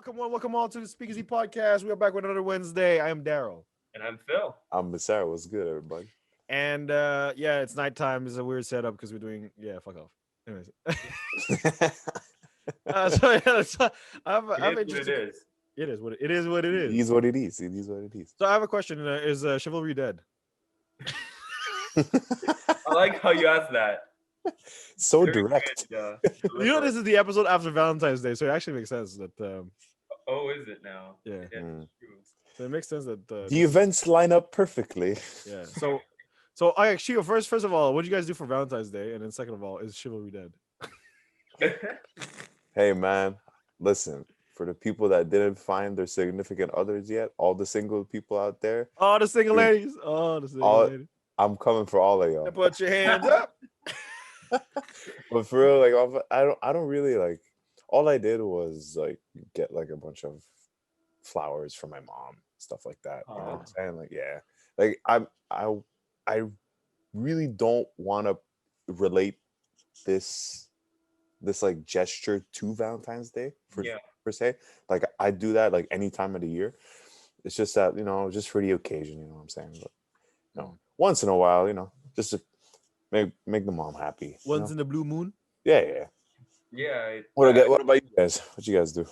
Welcome all to the Speakeasy podcast. We are back with another Wednesday. I am Daryl. And I'm Phil. I'm Sarah. What's good, everybody? And yeah, it's nighttime. It's a weird setup because we're doing fuck off. Anyways. I'm interested. It is what it is. What it is. It is what it is. It is what it is. So I have a question. Is Chivalry dead? I like how you asked that. So Very direct. good, You know, this is the episode after Valentine's Day, so it actually makes sense that. Oh, is it now? Yeah. Mm. So it makes sense that The events line up perfectly. Yeah. So I actually first of all, what did you guys do for Valentine's Day? And then second of all, is Chivalry dead? Hey, man, listen. For the people that didn't find their significant others yet, all the single people out there, Oh, the single ladies. Oh, the single ladies. I'm coming for all of y'all. Put your hands up. But for real, like, I don't really like. All I did was like get like a bunch of flowers for my mom, stuff like that. You know what I'm saying? Like, yeah, like I really don't want to relate this like gesture to Valentine's Day per se. Like, I do that like any time of the year. It's just that, just for the occasion, you know what I'm saying? But once in a while, just to make the mom happy. Once in the blue moon. Yeah. Yeah. What about you guys? What you guys do?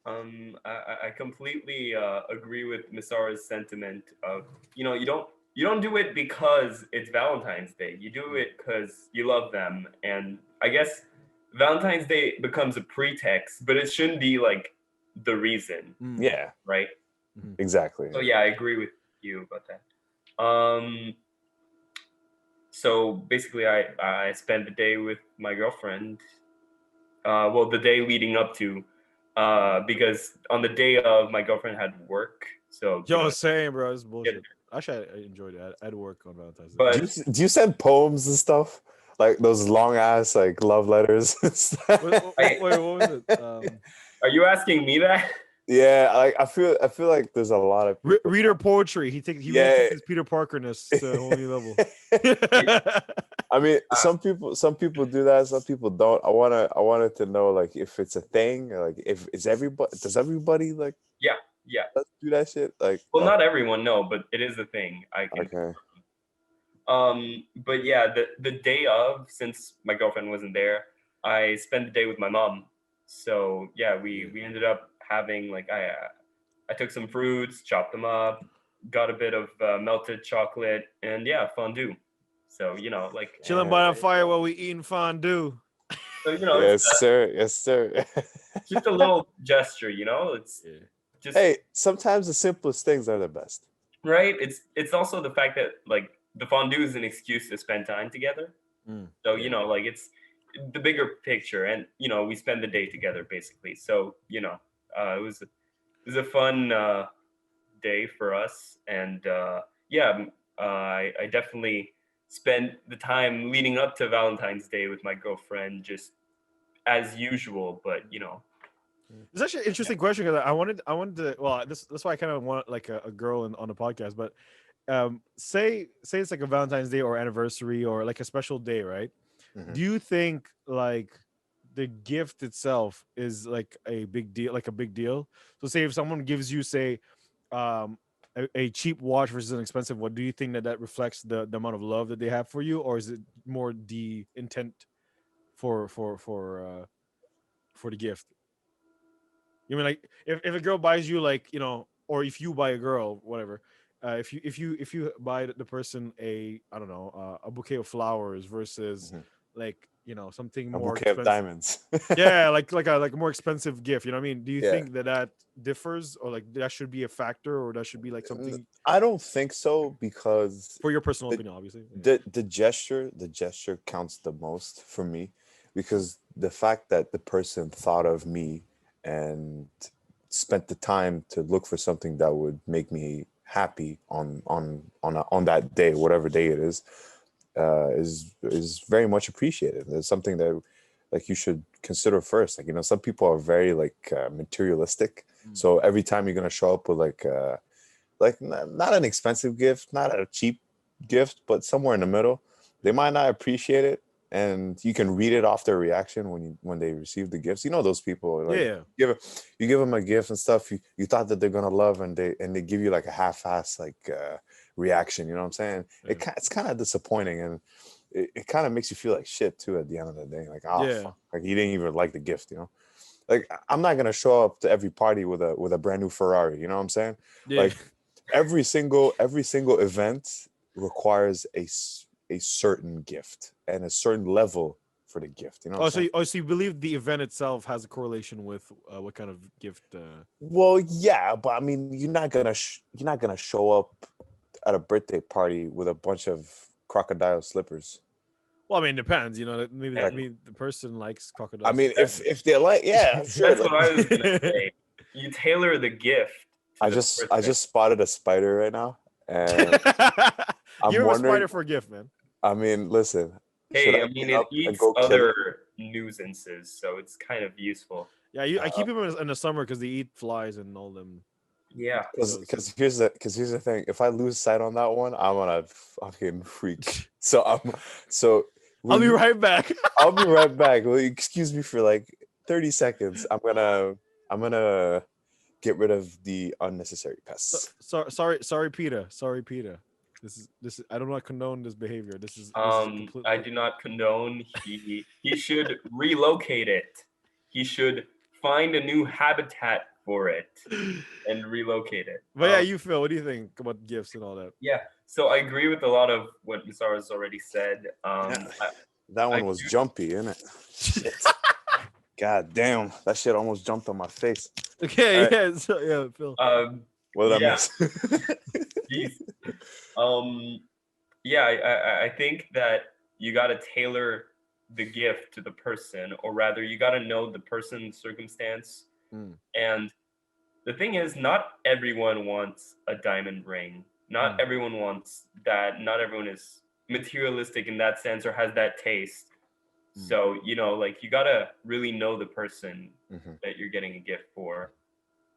I completely agree with Misara's sentiment of, you don't do it because it's Valentine's Day. You do it because you love them. And I guess Valentine's Day becomes a pretext, but it shouldn't be like the reason. Yeah. Right? Mm-hmm. Exactly. So yeah, I agree with you about that. So basically I spent the day with my girlfriend. The day leading up to, because on the day of, my girlfriend had work. So same, bro. It's bullshit. Actually, I enjoyed it. I had work on Valentine's Day. But do you send poems and stuff? Like those long ass like love letters? Wait, what was it? Are you asking me that? Yeah, like I feel like there's a lot of reader poetry. He really takes his Peter Parker-ness to a whole new level. I mean, some people do that, some people don't. I wanted to know, like, if it's a thing, or like if it's does everybody like do that shit? Like, well, not everyone, no, but it is a thing. Okay. But yeah, the day of, since my girlfriend wasn't there, I spent the day with my mom. So yeah, we ended up having like I took some fruits, chopped them up, got a bit of melted chocolate, and fondue. So like chilling by the fire while we eating fondue. So yes, sir. Just a little gesture, It's just, hey, sometimes the simplest things are the best. Right. It's also the fact that like the fondue is an excuse to spend time together. So like it's the bigger picture, and we spend the day together basically. So it was a fun day for us, and I definitely spent the time leading up to Valentine's Day with my girlfriend, just as usual. But it's actually an interesting question, because I wanted to. Well, that's why I kind of want like a girl on the podcast. But say it's like a Valentine's Day or anniversary or like a special day, right? Mm-hmm. Do you think like the gift itself is like a big deal? So say if someone gives you, say, a cheap watch versus an expensive one, do you think that reflects the amount of love that they have for you, or is it more the intent for the gift? You mean like if a girl buys you, like, or if you buy a girl, whatever, if you buy the person a bouquet of flowers versus like something more bouquet expensive. Of diamonds. Yeah, like a more expensive gift. You know what I mean? Do you think that differs, or like that should be a factor, or that should be like something? I don't think so, because for your personal opinion, obviously, the gesture counts the most for me, because the fact that the person thought of me and spent the time to look for something that would make me happy on that day, whatever day it is very much appreciated. It's something that like you should consider first. Like, some people are very like materialistic. So every time you're gonna show up with like not an expensive gift, not a cheap gift, but somewhere in the middle, they might not appreciate it. and you can read it off their reaction when they receive the gifts. You know those people like Yeah. you give them a gift and stuff you thought that they're gonna love, and they give you like a half-ass like reaction. You know what I'm saying? Yeah. It's kind of disappointing, and it kind of makes you feel like shit too at the end of the day. Like, oh Yeah. fuck, like you didn't even like the gift. You know, like I'm not gonna show up to every party with a brand new Ferrari. You know what I'm saying? Yeah. Like every single event requires a certain gift and a certain level for the gift. You know what I'm saying? So you believe the event itself has a correlation with what kind of gift? Well, yeah, but I mean, you're not gonna show up at a birthday party with a bunch of crocodile slippers. Well, I mean, it depends. You know, maybe And the person likes I crocodiles. mean, if they're like, yeah, sure. that's what I was gonna say. You tailor the gift to I the just spotted a spider right now, and I'm Give him a wondering. spider for a gift, man. I mean, listen. Should Hey, I I mean, get it up and eats go kill it? other nuisances, so it's kind of useful. Yeah, I keep him in the summer because they eat flies and all them. Yeah. Because here's the thing. If I lose sight on that one, I'm gonna fucking freak. So I'll be right back. I'll be right back. Will you excuse me for like 30 seconds? I'm gonna get rid of the unnecessary pests. Sorry, Peter. Sorry, Peter. This is. I do not condone this behavior. This is completely. I do not condone. He should relocate it. He should find a new habitat for it and relocate it. But yeah, you Phil, what do you think about gifts and all that? Yeah, so I agree with a lot of what Misara has already said. That one was jumpy, isn't it? Shit. God damn, that shit almost jumped on my face. Okay, All right. yeah, so, yeah, Phil. What did I yeah. miss? Jeez. Yeah, I think that you got to tailor the gift to the person, or rather, you got to know the person's circumstance. And the thing is, not everyone wants a diamond ring. Not everyone wants that. Not everyone is materialistic in that sense or has that taste. So, you know, like you got to really know the person that you're getting a gift for.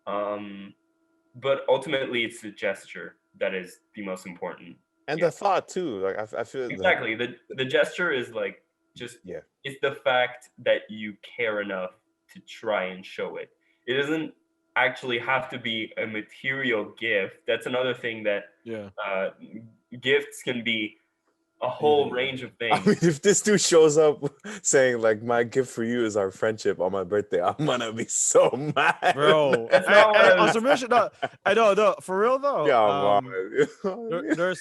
But ultimately, it's the gesture that is the most important. And the thought too. Like I feel exactly the gesture is like just it's the fact that you care enough to try and show it. It doesn't actually have to be a material gift. That's another thing that gifts can be a whole range of things. I mean, if this dude shows up saying like my gift for you is our friendship on my birthday, I'm gonna be so mad, bro. I know, for real though. There's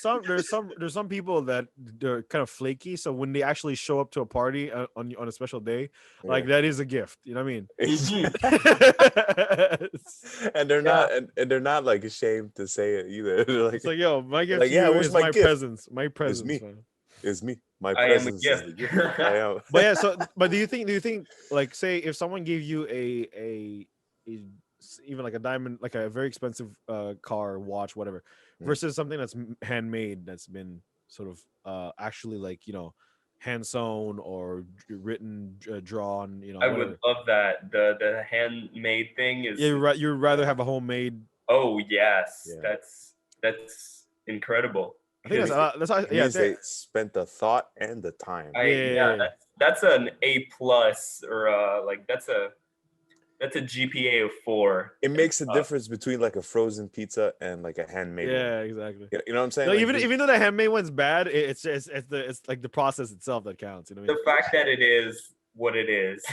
some people that they're kind of flaky. So when they actually show up to a party on a special day, like that is a gift. You know what I mean? And they're not, and they're not like ashamed to say it either. They're like, it's like, yo, my gift like, to you is my gift? presence. My presence. It's me. Man. It's me. My I am a presence is the gift. I am. But yeah, but do you think like, say if someone gave you a even like a diamond, like a very expensive car, watch, whatever, versus something that's handmade, that's been sort of actually, like, you know, hand sewn or written, drawn, you know, I whatever. would love that. The handmade thing is you'd rather have a homemade. Oh yes, that's incredible. I think that's they spent the thought and the time. That's an A+ or like that's a GPA of 4. It makes a difference between like a frozen pizza and like a handmade one. Exactly. You know what I'm saying? No, like, even though the handmade one's bad, it's like the process itself that counts. You know what I mean? The fact that it is what it is,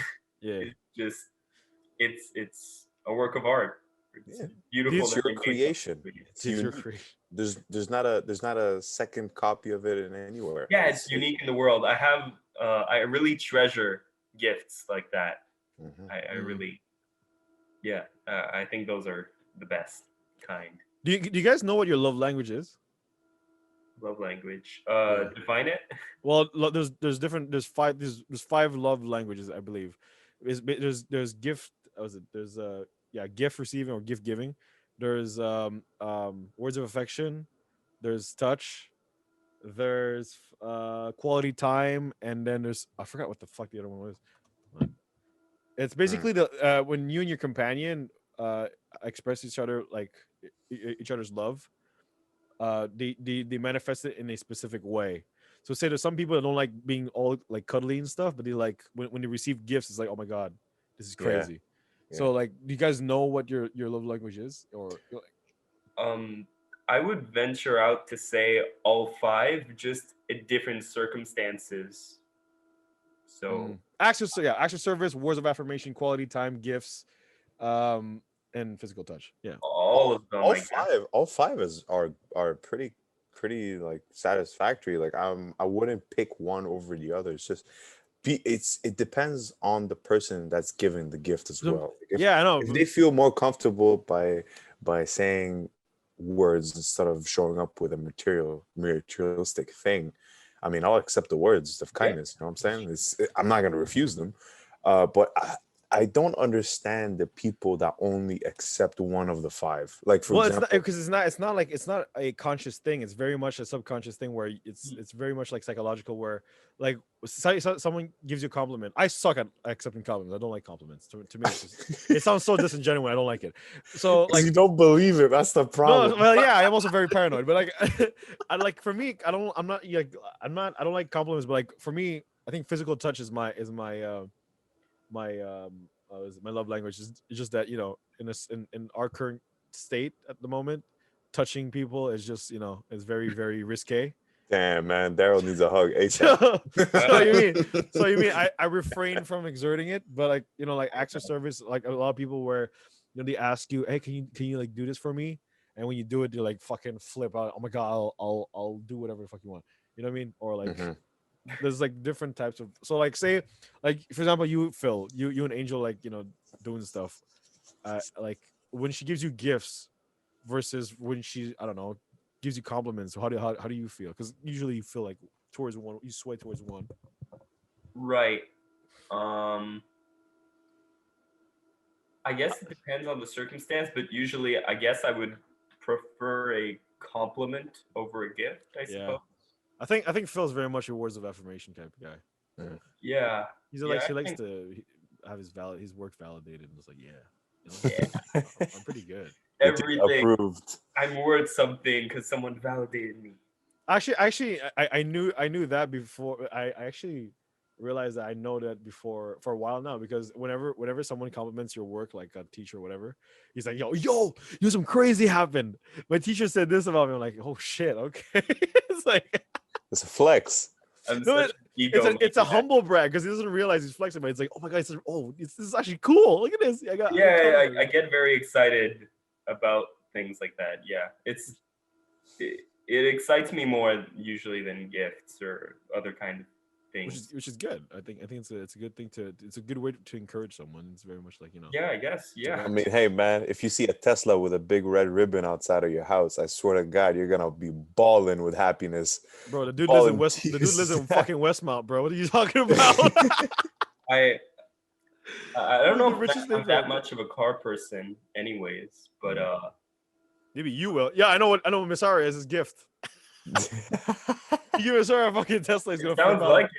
it's a work of art. It's beautiful. It's your creation. It's your creation. There's not a second copy of it in anywhere. Yeah, it's unique in the world. I really treasure gifts like that. I really, I think those are the best kind. Do you guys know what your love language is? Love language. Define it. Well, there's different. There's five love languages, I believe. There's gift. There's gift receiving or gift giving. There's words of affection. There's touch. There's quality time, and then there's, I forgot what the fuck the other one was. It's basically the when you and your companion express each other, like each other's love. They manifest it in a specific way. So say there's some people that don't like being all like cuddly and stuff, but they like when they receive gifts, it's like, oh my god, this is Yeah. crazy. Yeah. So like, do you guys know what your love language is, or I would venture out to say all five, just in different circumstances. So acts of service, words of affirmation, quality time, gifts, and physical touch. Yeah. all of them, I guess. All five are pretty like satisfactory. Like I wouldn't pick one over the other. It's just it depends on the person that's giving the gift as well. Yeah, I know. If they feel more comfortable by saying words instead of showing up with a materialistic thing, I mean, I'll accept the words of kindness. You know what I'm saying? I'm not gonna refuse them, but I don't understand the people that only accept one of the five. Like for Well, example, it's not a conscious thing. It's very much a subconscious thing where it's very much like psychological. Where like someone gives you a compliment. I suck at accepting compliments. I don't like compliments. To me, it sounds so disingenuous. I don't like it. So like you don't believe it. That's the no, problem. well, yeah, I'm also very paranoid. But like, I like for me, I don't like compliments. But like for me, I think physical touch is my my love language. It's just that in our current state at the moment, touching people is just is very very risque. Damn, man, Daryl needs a hug so, ASAP. so you mean I refrain from exerting it, but like like acts of service, like a lot of people where they ask you, hey, can you like do this for me, and when you do it, you like fucking flip out. Oh my god, I'll do whatever the fuck you want. You know what I mean? Or like there's like different types of, so like say like for example you Phil, you and Angel, like doing stuff, like when she gives you gifts versus when she, I don't know, gives you compliments. How do you feel? Because usually you feel like towards one, you sway towards one. Right. I guess it depends on the circumstance, but usually I guess I would prefer a compliment over a gift, I Yeah, suppose. I think Phil's very much a words of affirmation type of guy. Yeah. He's Yeah, like, I he likes think, to have his work validated, and it's like, yeah. I'm pretty good. Everything. Approved. I'm worth something because someone validated me. Actually, I knew that before. I actually realized that I know that before for a while now, because whenever someone compliments your work, like a teacher or whatever, he's like, some crazy happened. My teacher said this about me. I'm like, oh shit, okay. It's like It's a flex. I'm no, such an ego. it's a humble brag because he doesn't realize he's flexing, but it's like, oh my god, this is actually cool. Look at this. I got I get very excited about things like that. Yeah, it excites me more usually than gifts or other kind of things. which is good. I think it's a good thing it's a good way to encourage someone. It's very much like Yeah, I guess. Yeah. I mean, hey man, if you see a Tesla with a big red ribbon outside of your house, I swear to God, you're gonna be balling with happiness. bro. The dude Balling lives in the dude lives in tears. fucking Westmount, bro. What are you talking about? I don't The know if richest I'm that neighborhood. much of a car person, anyways. But Maybe you will. Yeah, I know what Misara is. His gift. You give Misara a fucking Tesla, he's gonna it sounds flip out. like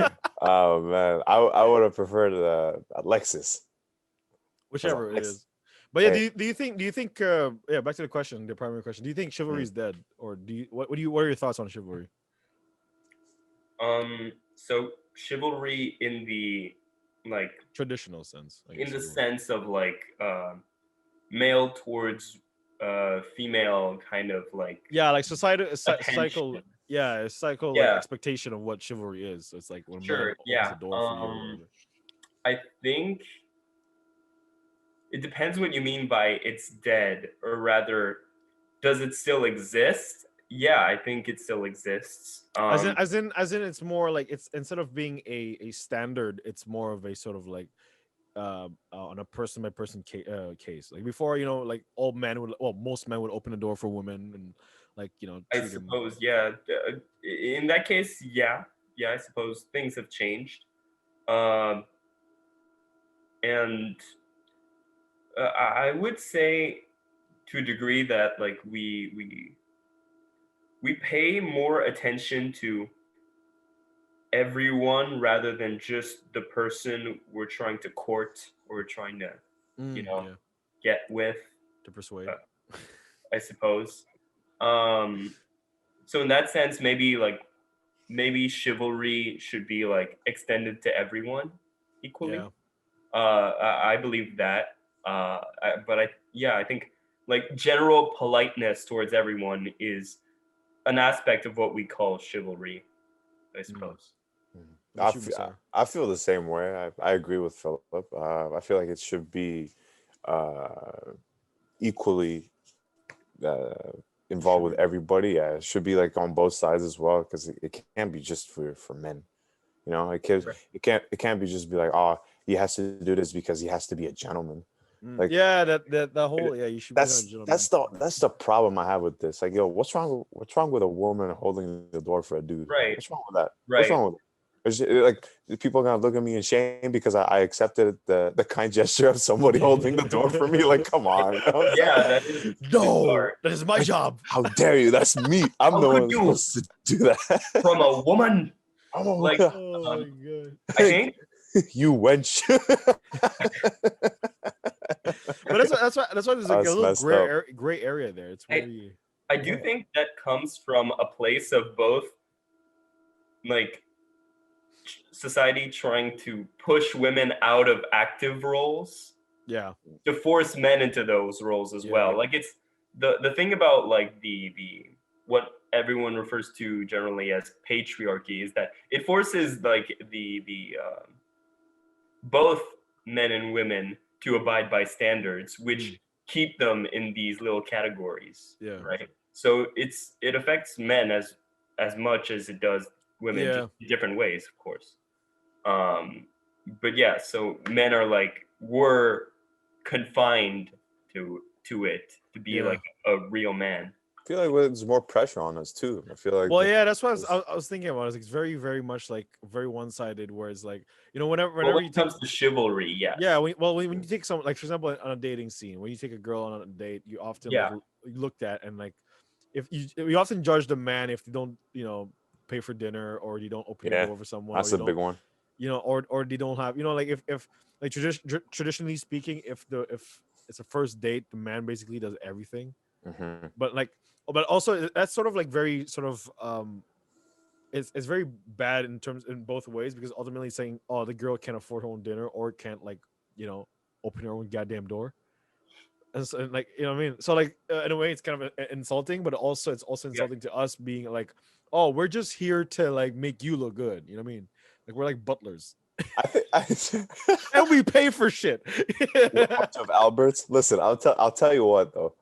it. Oh man, I would have preferred a Lexus. Whichever it Lex- is. But yeah, Hey. do you think yeah, back to the question, the primary question. Do you think chivalry is dead, or do you what are your thoughts on chivalry? So chivalry in the like Traditional sense, I in guess. the if you will. sense of like male towards female kind of like Yeah, like societal attention. cycle like Yeah, expectation of what chivalry is. So it's like when a man sure. opens Yeah. the door for you or whatever. I think it depends what you mean by it's dead, or rather, does it still exist? Yeah, I think it still exists. As in it's more like, it's instead of being a standard, it's more of a sort of like on a person by person case. Like before, like most men would open the door for women and like I treat them. suppose, yeah. In that case, yeah, I suppose things have changed, and I would say to a degree that like we pay more attention to everyone rather than just the person we're trying to court or trying to, Yeah, get with. to persuade. I suppose. So in that sense, maybe like maybe chivalry should be like extended to everyone equally. Yeah. I believe that. I think like general politeness towards everyone is an aspect of what we call chivalry, I suppose. What you, Masar? I feel the same way. I agree with Philip. I feel like it should be uh, equally uh, involved with everybody. Yeah, it should be like on both sides as well, because it can't be just for men. You know, Right. it can't be just be like, oh, he has to do this because he has to be a gentleman. Like Yeah, that whole you should be a gentleman. that's the problem I have with this. Like, yo, what's wrong with a woman holding the door for a dude? Right. What's wrong with that? What's Right. wrong with it? Like, people are gonna look at me in shame because I accepted the kind gesture of somebody holding the door for me. Like, come on. You know? Yeah, that is No, that is my job. How dare you? That's me. I'm How the could one you? supposed to do that. from a woman. I'm a Like, Oh my god. I think you wench. But that's why there's like a That's little messed up. gray area there. It's really I do think that comes from a place of both, like society trying to push women out of active roles yeah. to force men into those roles as Yeah. well. Like it's the thing about like the what everyone refers to generally as patriarchy is that it forces like the both men and women to abide by standards which keep them in these little categories. Yeah. Right. So it affects men as much as it does women, Yeah. just in different ways, of course. But yeah, so men are like we're confined to it to be Yeah. like a real man. I feel like there's more pressure on us too. I feel like Well, yeah, that's what I was thinking about. It's very, very much like very one-sided. Whereas, like, you know, whenever But when you it take, comes to chivalry, yes. yeah, when you take someone, like, for example, on a dating scene, when you take a girl on a date, you often Yeah. like, looked at, and like, if you often judge the man if they don't, you know, pay for dinner, or you don't open the Yeah, door for someone, that's or a you big don't, one. you know, or they don't have, you know, like if like traditionally speaking, if it's a first date, the man basically does everything. Mm-hmm. But also that's sort of like very sort of it's very bad in both ways, because ultimately saying, oh, the girl can't afford her own dinner or can't, like, you know, open her own goddamn door. And so, and like, you know what I mean? So like, in a way it's kind of insulting, but also it's also insulting to us, being like, oh, we're just here to like make you look good, you know what I mean? Like, we're like butlers. I think And we pay for shit. a bunch of Alberts. Listen, I'll tell you what though.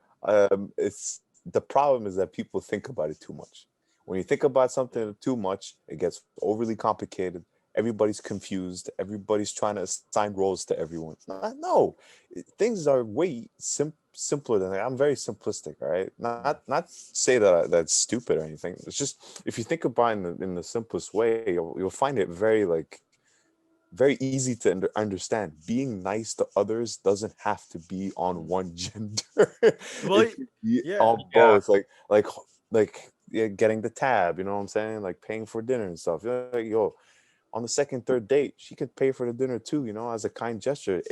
It's the problem is that people think about it too much. When you think about something too much, it gets overly complicated. Everybody's confused. Everybody's trying to assign roles to everyone. No, things are way simpler than that. I'm very simplistic. All right, not say that that's stupid or anything. It's just, if you think about it in the simplest way, you'll find it very easy to understand. Being nice to others doesn't have to be on one gender. Well, It could be yeah. on both. Like yeah, getting the tab. You know what I'm saying? Like paying for dinner and stuff. You're like, yo, on the second, third date, she could pay for the dinner too. You know, as a kind gesture.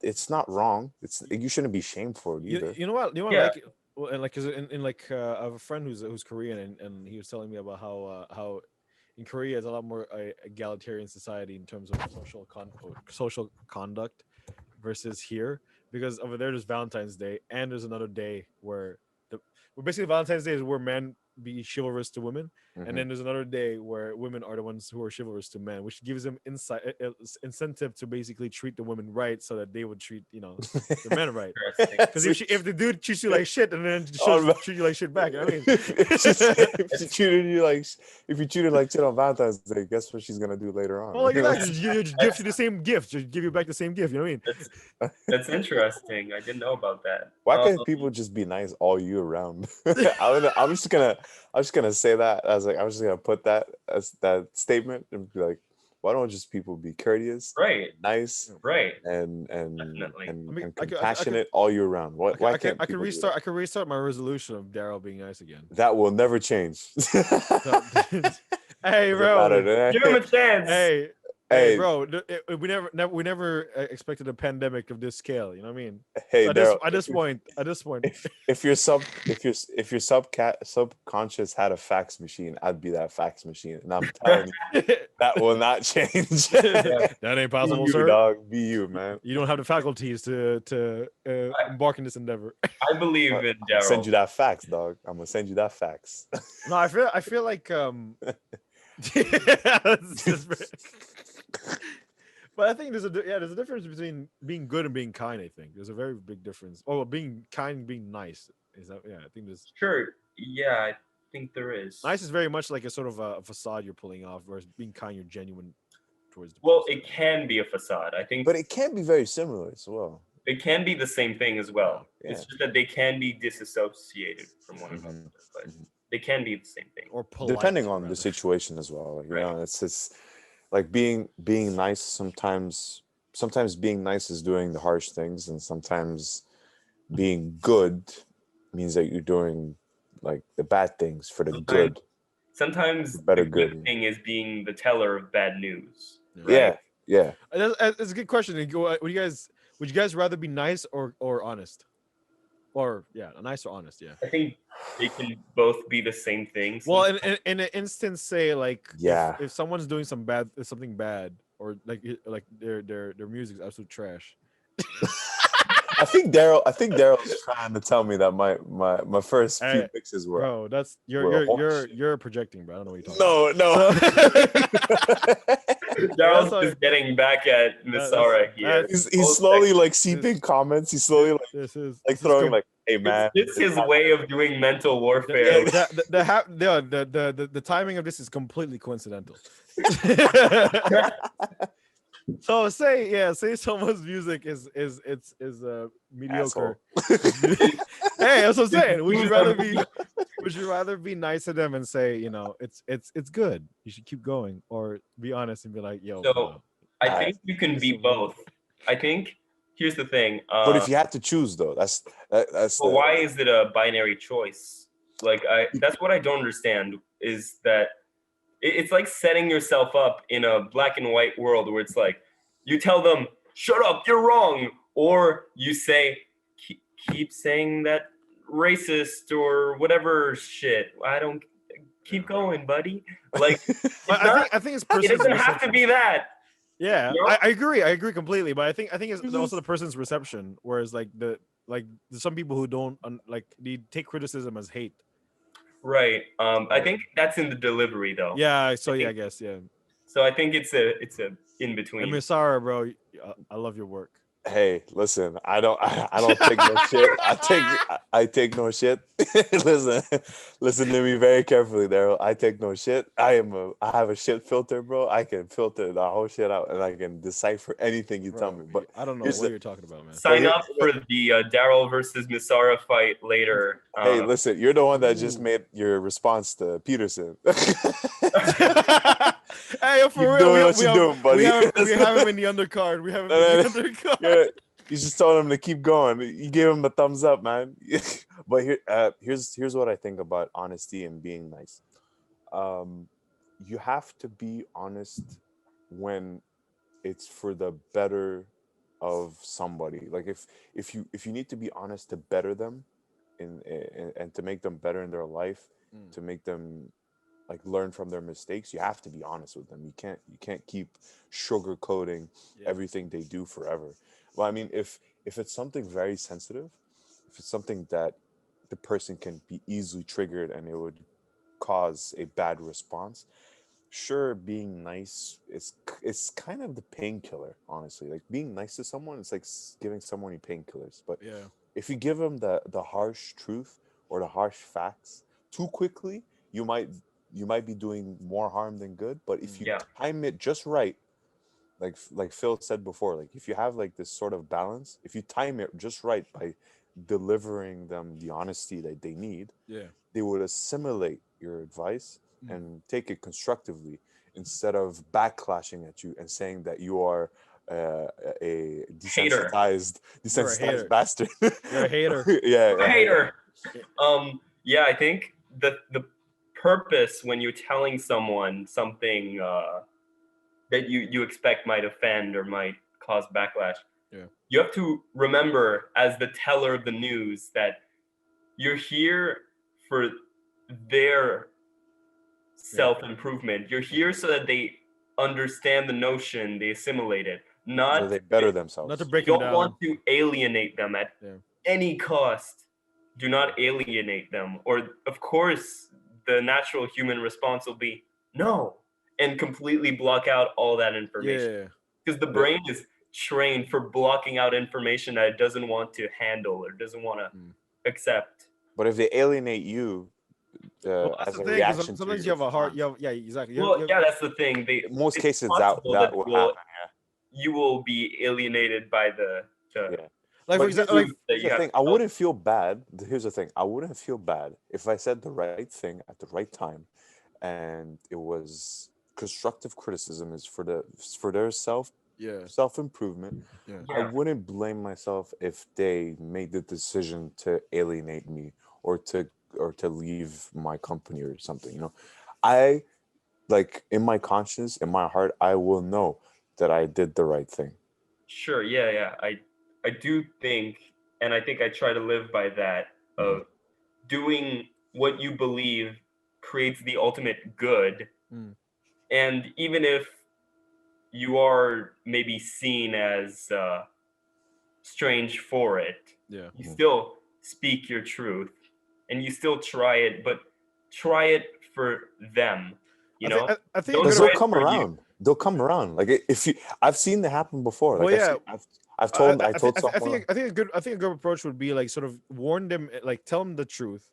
It's not wrong. You shouldn't be shamed for it either. You know what? You know what? Yeah. Like, well, and like, cause in like, I have a friend who's Korean, and he was telling me about how in Korea it's a lot more egalitarian society in terms of social conduct versus here, because over there's Valentine's Day, and there's another day where basically Valentine's Day is where men be chivalrous to women, and then there's another day where women are the ones who are chivalrous to men, which gives them incentive to basically treat the women right, so that they would treat, you know, the men right. Because if the dude treats you like shit, and then treat you like shit back, you know what I mean? If you treated like shit on Valentine's Day, guess what she's gonna do later on? Well, like, exactly. Just give you the same gift. Just give you back the same gift. You know what I mean? That's interesting. I didn't know about that. Why can't people just be nice all year round? I'm just gonna say that as like, I'm just gonna put that as that statement and be like, why don't just people be courteous, Right. nice, Right. and Definitely. and compassionate all year round? Why can't I can people do restart? that? I can restart my resolution of Daryl being nice again. That will never change. Hey, Doesn't matter bro. to Give him a chance. Hey, Hey, Hey, bro, we never expected a pandemic of this scale. You know what I mean? hey, So Daryl. at this point, If your subconscious had a fax machine, I'd be that fax machine, and I'm telling you that will not change. that ain't Be possible, you, sir. dog. Be you, man. You don't have the faculties to embark in this endeavor. I believe in I'm gonna send Daryl. you that fax, dog. I'm gonna send you that fax. No, I feel like it's just but I think there's a difference between being good and being kind. I think there's a very big difference. Oh, being kind and being nice is that I think there's Sure. Yeah, I think there is. nice is very much like a sort of a facade you're pulling off, whereas being kind you're genuine towards the Well, person. it can be a facade. I think But it can be very similar as well. it can be the same thing as well. Yeah. It's just that they can be disassociated from one another, but they can be the same thing. Or polite, Depending on rather. the situation as well. Like, you Right. know, it's just like being nice. Sometimes being nice is doing the harsh things, and sometimes being good means that you're doing like the bad things for the good. Sometimes Better the good good. thing is being the teller of bad news. Yeah, yeah. That's a good question. Would you guys rather be nice or honest? Or nice or honest? Yeah. I think they can both be the same thing. Well, in an instance, say like Yeah. if someone's doing something bad, or like their music's absolute trash. I think Daryl's trying to tell me that my first few Hey, mixes were Bro, that's were horseshit. you're projecting, bro. I don't know what you're talking no. Daryl's That's just getting back at Misara here. He's slowly like seeping comments. He's slowly like This is throwing like, "Hey man." It's his way of doing mental warfare. the timing of this is completely coincidental. So say someone's music is mediocre. Hey, that's what I'm saying. Would you rather be nice to them and say, you know, it's good, you should keep going, or be honest and be like, yo, So I think you can be both. I think here's the thing. But if you had to choose, though, that's Well, why is it a binary choice? Like that's what I don't understand is that it's like setting yourself up in a black and white world where it's like you tell them, shut up, you're wrong. Or you say, keep saying that racist or whatever shit. I don't keep going, buddy. Like, I think it's personal. It doesn't have to be that. Yeah, You know? I agree completely. But I think it's also the person's reception. Whereas like there's some people who don't they take criticism as hate. Right. I think that's in the delivery though. Yeah. So I guess. So I think it's a in between. I mean, sorry, bro. I love your work. Hey, listen, I don't take no shit. I take no shit. listen to me very carefully, Daryl. I take no shit. I have a shit filter, bro. I can filter the whole shit out, and I can decipher anything you tell me. But I don't know what you're talking about, man. Sign up for the Daryl versus Misara fight later. Hey, listen, you're the one that just made your response to Peterson. Hey, for Keep real, doing what you're doing, buddy. We have him in the undercard. We have him in the undercard. Yeah, you just told him to keep going. You gave him a thumbs up, man. But here's what I think about honesty and being nice. You have to be honest when it's for the better of somebody. Like if you need to be honest to better them, and to make them better in their life, to make them like learn from their mistakes, you have to be honest with them. You can't keep sugarcoating everything they do forever. Well, I mean, if it's something very sensitive, if it's something that the person can be easily triggered and it would cause a bad response, sure, being nice is kind of the painkiller, honestly. Like being nice to someone, it's like giving someone painkillers. But if you give them the harsh truth or the harsh facts too quickly, you might be doing more harm than good. But if you time it just right, like Phil said before, like if you have like this sort of balance, if you time it just right by delivering them the honesty that they need, they would assimilate your advice and take it constructively instead of backlashing at you and saying that you are a desensitized bastard. You're a hater. A hater. Yeah, I think the purpose when you're telling someone something that you expect might offend or might cause backlash. Yeah. You have to remember, as the teller of the news, that you're here for their self-improvement. You're here so that they understand the notion, they assimilate it. So Not they better Not themselves. to you break them don't down. want to alienate them at Yeah. any cost. Do not alienate them. Or, of course, the natural human response will be no, and completely block out all that information. Yeah. Because the brain is trained for blocking out information that it doesn't want to handle or doesn't want to accept. But if they alienate you Well, that's as the a thing. reaction Because to sometimes your you have a heart. response, Yeah, exactly. You Well, have- yeah, that's the thing. in most It's cases possible that will happen. you will be alienated by the Yeah. like But for example, like here's the thing. I wouldn't feel bad. Here's the thing. I wouldn't feel bad if I said the right thing at the right time, and it was constructive criticism is for their self yeah, improvement. yeah, I wouldn't blame myself if they made the decision to alienate me or to leave my company or something. You know, I like in my conscience, in my heart, I will know that I did the right thing. Sure, yeah. I do think, and I think I try to live by that of doing what you believe creates the ultimate good. Mm. And even if you are maybe seen as strange for it, yeah. you still speak your truth and you still try it, but try it for them. You know, I think Don't Because try they'll it come for you. around. They'll come around. Like if you, I've seen that happen before. Like Well, yeah. I've told I someone. think a good approach would be like sort of warn them, like tell them the truth,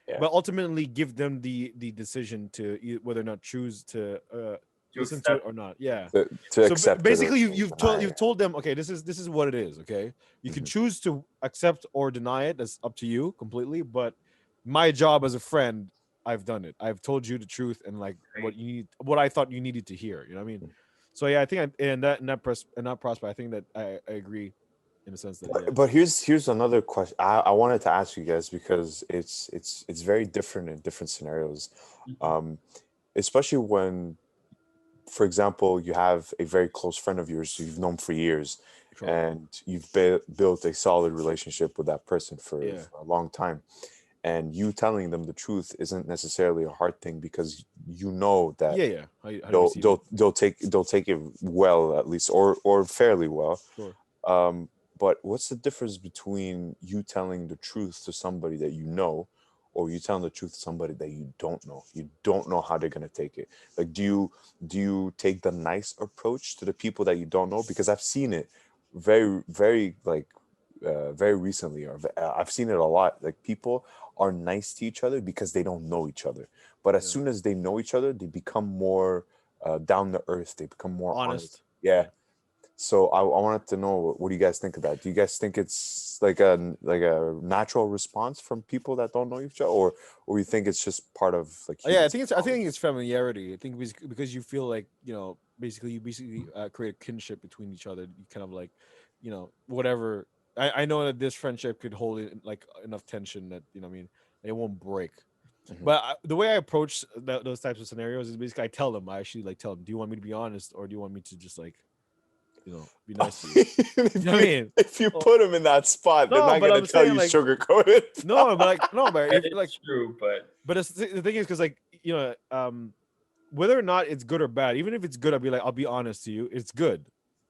Yeah. but ultimately give them the decision to whether or not choose to listen to it accept or not. Yeah. To So accept it basically, or you've deny it. told them, okay, this is what it is. Okay, you can choose to accept or deny it. That's up to you completely. But my job as a friend, I've done it. I've told you the truth and like what I thought you needed to hear. You know what I mean? So yeah, I think in that prospect, I think that I agree in the sense that yeah. But here's another question I wanted to ask you guys because it's very different in different scenarios, especially when, for example, you have a very close friend of yours who you've known for years, Sure. and you've built a solid relationship with that person for a long time, and you telling them the truth isn't necessarily a hard thing because you know that Yeah. How do you receive it? they'll take it well, at least, or fairly well. Sure. But what's the difference between you telling the truth to somebody that you know, or you telling the truth to somebody that you don't know? You don't know how they're gonna take it. Like, do you take the nice approach to the people that you don't know? Because I've seen it very like very recently, or I've seen it a lot. Like, people are nice to each other because they don't know each other, but as soon as they know each other, they become more down to earth. They become more honest. Yeah. So I wanted to know, what do you guys think of that? Do you guys think it's like a natural response from people that don't know each other, or you think it's just part of like? Yeah, I human think it's familiarity. I think because you feel like you basically create a kinship between each other. You kind of like, whatever. I know that this friendship could hold like enough tension that what I mean, it won't break. But the way I approach those types of scenarios is basically I actually like tell them, do you want me to be honest or do you want me to just like, be nice to you? You know what I mean? If you put them in that spot, they're No, not but gonna I'm tell saying, you like- sugarcoat it. No, but if, It's like, true, but the thing is because like whether or not it's good or bad, even if it's good, I'll be honest to you, it's good.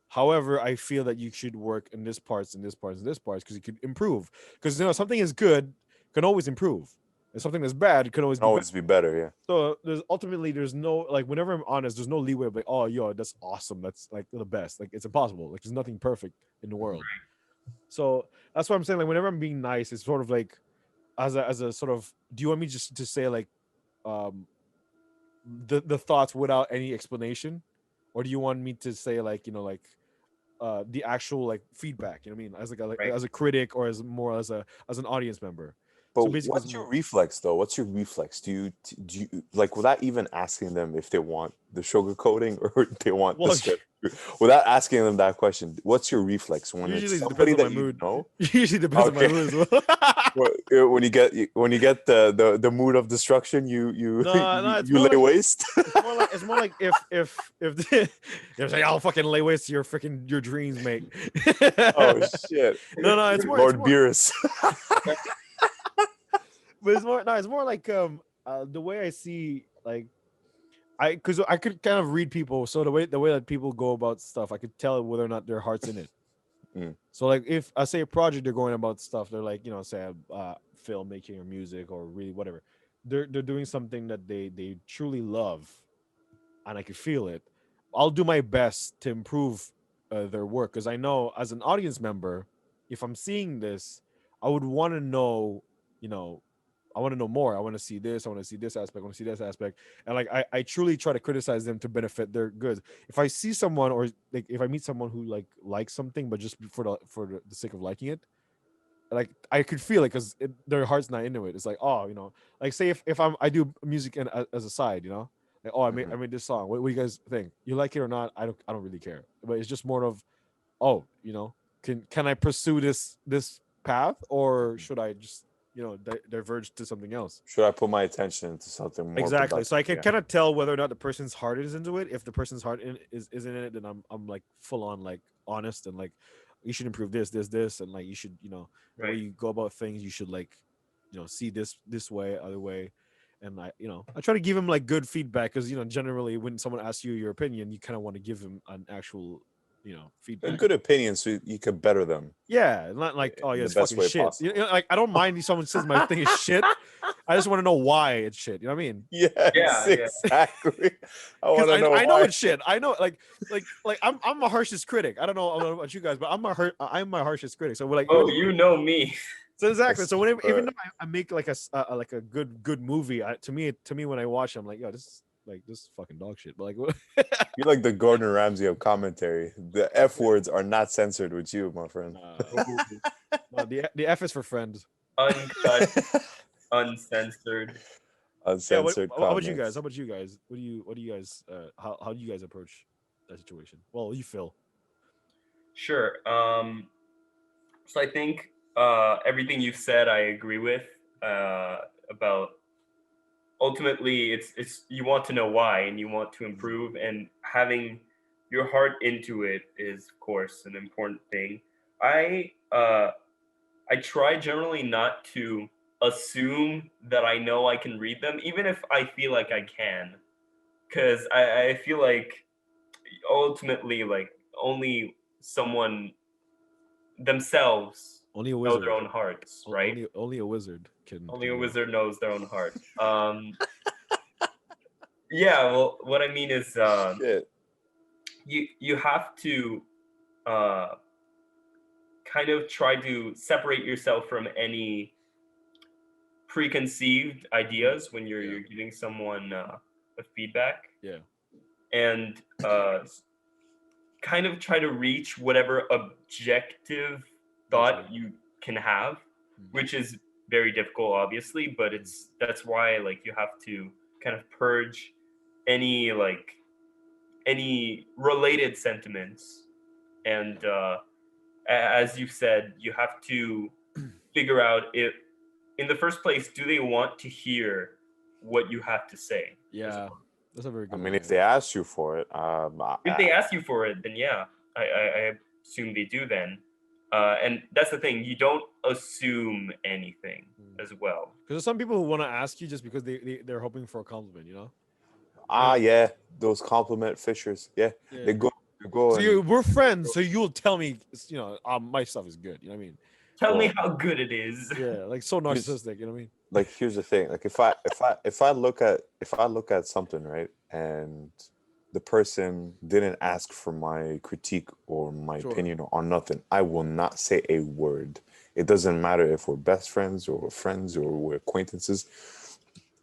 However, I feel that you should work in this parts and this parts and this parts because you could improve. Because something is good can always improve, and something that's bad can always be Always be better, yeah. So there's no like whenever I'm honest, there's no leeway of like, oh yo, that's awesome, that's like the best. Like, it's impossible. Like, there's nothing perfect in the world. So that's what I'm saying. Like, whenever I'm being nice, it's sort of like as a sort of, do you want me just to say like the thoughts without any explanation, or do you want me to say like the actual like feedback? You know what I mean? As as a critic or as an audience member. But So basically, what's your reflex though? What's your reflex? Do you like, without even asking them if they want the sugarcoating or they want the straight, without asking them that question, what's your reflex when usually it's it somebody depends on that my you mood. know? Usually depends on my mood as well. When you get the mood of destruction, you No, it's you more lay like waste. it's more like if they're saying I'll fucking lay waste to your dreams, mate. Oh shit, No, it's more Lord Beerus. but it's more like the way I see like because I could kind of read people, so the way that people go about stuff, I could tell whether or not their heart's in it. Mm. So like if I say a project, they're going about stuff, they're like say filmmaking or music or really whatever, they're doing something that they truly love, and I could feel it. I'll do my best to improve their work because I know as an audience member, if I'm seeing this, I would want to know, you know, I want to know more. I want to see this. I want to see this aspect. I want to see this aspect. And like I truly try to criticize them to benefit their goods. If I see someone or like if I meet someone who likes something, but just for the sake of liking it, like I could feel it because their heart's not into it. It's like, oh, like say if I do music as a side, like, oh, I made this song. What do you guys think? You like it or not? I don't really care. But it's just more of, oh, can I pursue this path, or should I just diverge to something else? Should I put my attention into something more Exactly. productive? So I can Yeah. kind of tell whether or not the person's heart is into it. If the person's heart is in it, then I'm like full on like honest and like you should improve this, and like you should the way Right. you go about things, you should like see this way, other way, and I try to give him like good feedback because generally when someone asks you your opinion, you kind of want to give him an actual A feedback. good opinion, so you could better them Yeah, not like, oh yeah, in the it's best fucking way shit. possible. Like I don't mind if someone says my thing is shit. I just want to know why it's shit. You know what I mean? Yes, Yeah. exactly. I want Because to know I know why. it's shit. I know like I'm my harshest critic. I don't know about you guys, but I'm my harshest critic. So we're like, Oh, you know me. so exactly. So whenever, even But though I make like a good movie, to me when I watch, I'm like, yo, this is fucking dog shit. But like, you're like the Gordon Ramsay of commentary. The F words are not censored with you, my friend. no, the F is for friends. Uncut, uncensored. Yeah. Uncensored How about you guys? comments. How about you guys? What do you guys? How do you guys approach that situation? Well, you feel. Sure. So I think everything you've said, I agree with. About ultimately, it's you want to know why and you want to improve, and having your heart into it is, of course, an important thing. I try generally not to assume that I know I can read them, even if I feel like I can, because I feel like ultimately, like only someone themselves Only a know wizard. their own hearts, right? Only a wizard can. Only can a do it. wizard knows their own heart. Yeah. Well, what I mean is, Shit. you have to uh, kind of try to separate yourself from any preconceived ideas when you're Yeah. you're giving someone a feedback, Yeah. and kind of try to reach whatever objective thought That's you can have, Mhm. which is very difficult, obviously, but that's why like you have to kind of purge any related sentiments, and as you said, you have to figure out if in the first place, do they want to hear what you have to say? Yeah. That's a very I good mean, one. if they ask you for it, If they ask you for it, then yeah, I assume they do then. And that's the thing, you don't assume anything as well. Because there's some people who want to ask you just because they're hoping for a compliment, yeah, those compliment fishers. Yeah, Yeah. they go So and we're friends, so you'll tell me, my stuff is good. You know what I mean? Tell me Well, how good it is. Yeah, like so narcissistic. You know what I mean? like here's the thing. Like if I look at something, right, and the person didn't ask for my critique or my Sure. opinion on nothing, I will not say a word. It doesn't matter if we're best friends or we're friends or we're acquaintances.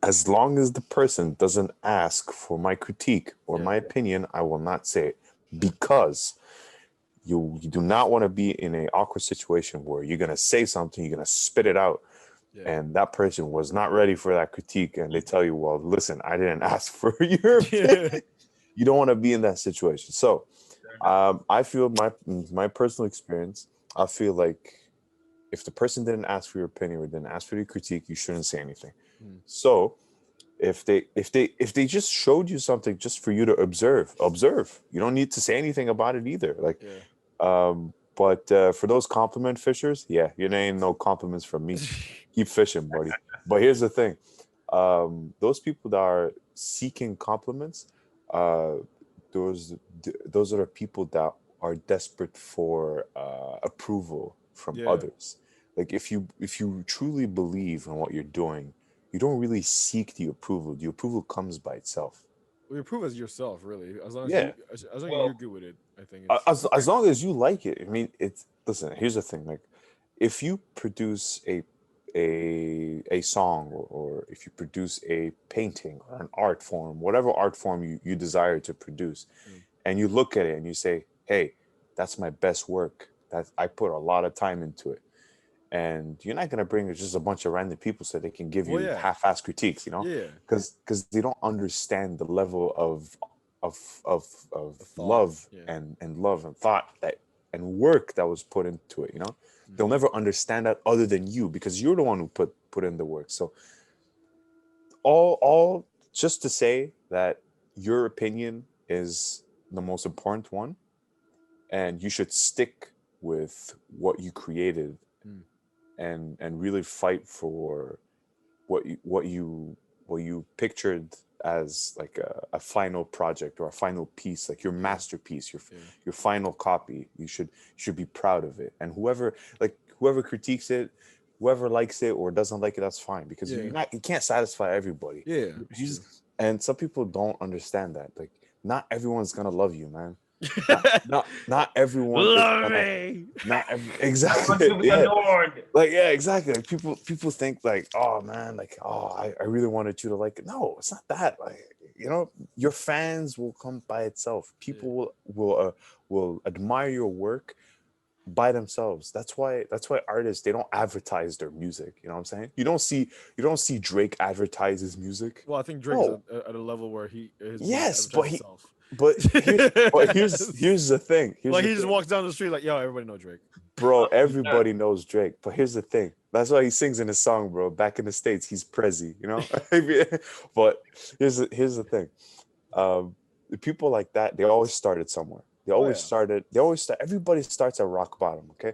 As long as the person doesn't ask for my critique or Yeah. my opinion, I will not say it, because you do not want to be in an awkward situation where you're gonna say something, you're gonna spit it out, Yeah. and that person was not ready for that critique, and they tell you, well, listen, I didn't ask for your opinion. You don't want to be in that situation. So I feel my personal experience, I feel like if the person didn't ask for your opinion or didn't ask for your critique, you shouldn't say anything. Mm. So if they just showed you something just for you to observe. You don't need to say anything about it either. Like, Yeah. but for those compliment fishers, yeah, you ain't no compliments from me. Keep fishing, buddy. But here's the thing: those people that are seeking compliments, uh, those are the people that are desperate for approval from Yeah. others. Like if you truly believe in what you're doing, you don't really seek the approval. The approval comes by itself. Well, you prove as yourself, really. As long as Yeah. as long as you're Well, good with it, I think it's As long as you like it. I mean, it's listen. Here's the thing: like, if you produce a song, or if you produce a painting or an art form, whatever art form you desire to produce, Mm. and you look at it and you say, "Hey, that's my best work. That I put a lot of time into it." And you're not gonna bring just a bunch of random people so they can give Well, you yeah, half-ass critiques, yeah, because they don't understand the level of the thought, love yeah. and love and thought that and work that was put into it. They'll Mhm. never understand that other than you, because you're the one who put in the work. So all just to say that your opinion is the most important one, and you should stick with what you created, Mm. and really fight for what you pictured as like a final project or a final piece, like your Yeah, masterpiece, yeah, your final copy. You should be proud of it, and whoever critiques it, whoever likes it or doesn't like it, that's fine, because yeah, you can't satisfy everybody. yeah. You It's true. and some people don't understand that, like, not everyone's gonna love you, man. Not everyone is Love gonna, me. not every I want exactly. to be Yeah, adored. like, yeah, exactly. Like, people think like, oh man, like, oh, I really wanted you to like it. No, it's not that. Like, your fans will come by itself. Yeah. People will admire your work by themselves. That's why artists, they don't advertise their music. You know what I'm saying? You don't see Drake advertise his music. Well, I think Drake's No. at a level where his music Yes, advertises itself. but here's the thing. Here's Like the he just thing. walks down the street like, yo, everybody know Drake. Bro, 100%. everybody knows Drake, but here's the thing. That's why he sings in his song, bro. Back in the States, he's Prezi, you know? But here's the thing. The people like that, they always started somewhere. Oh yeah. Everybody starts at rock bottom, okay?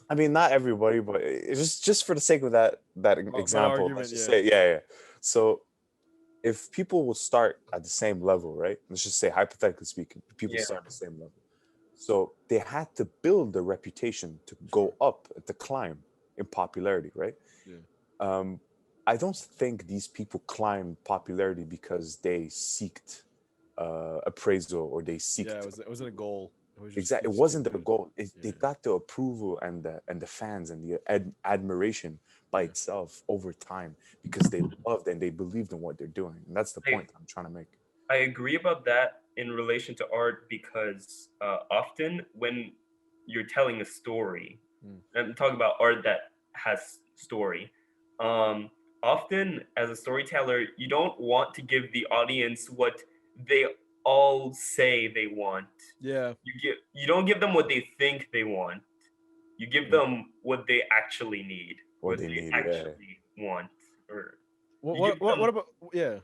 I mean, not everybody, but just for the sake of that But example, let's argument, just yeah. say, yeah, yeah. So if people will start at the same level, right? Let's just say, hypothetically speaking, people Yeah. start at the same level. So they had to build a reputation to go up, to climb in popularity, right? Yeah. Um, I don't think these people climb popularity because they seeked appraisal, or they Yeah, seeked it wasn't a goal. It was just exactly. he It just wasn't kept their doing goal. it. They Yeah. got the approval and the fans and the admiration by Yeah. itself over time, because they loved and they believed in what they're doing. And that's the I, point I'm trying to make. I agree about that in relation to art because often when you're telling a story, Mm. I'm talking about art that has story. Um, Often, as a storyteller, you don't want to give the audience what they all say they want. Yeah. You don't give them what they think they want. You give Mm. them what they actually need, What what they they need, yeah. actually want, or What you give what what, them. what about yeah.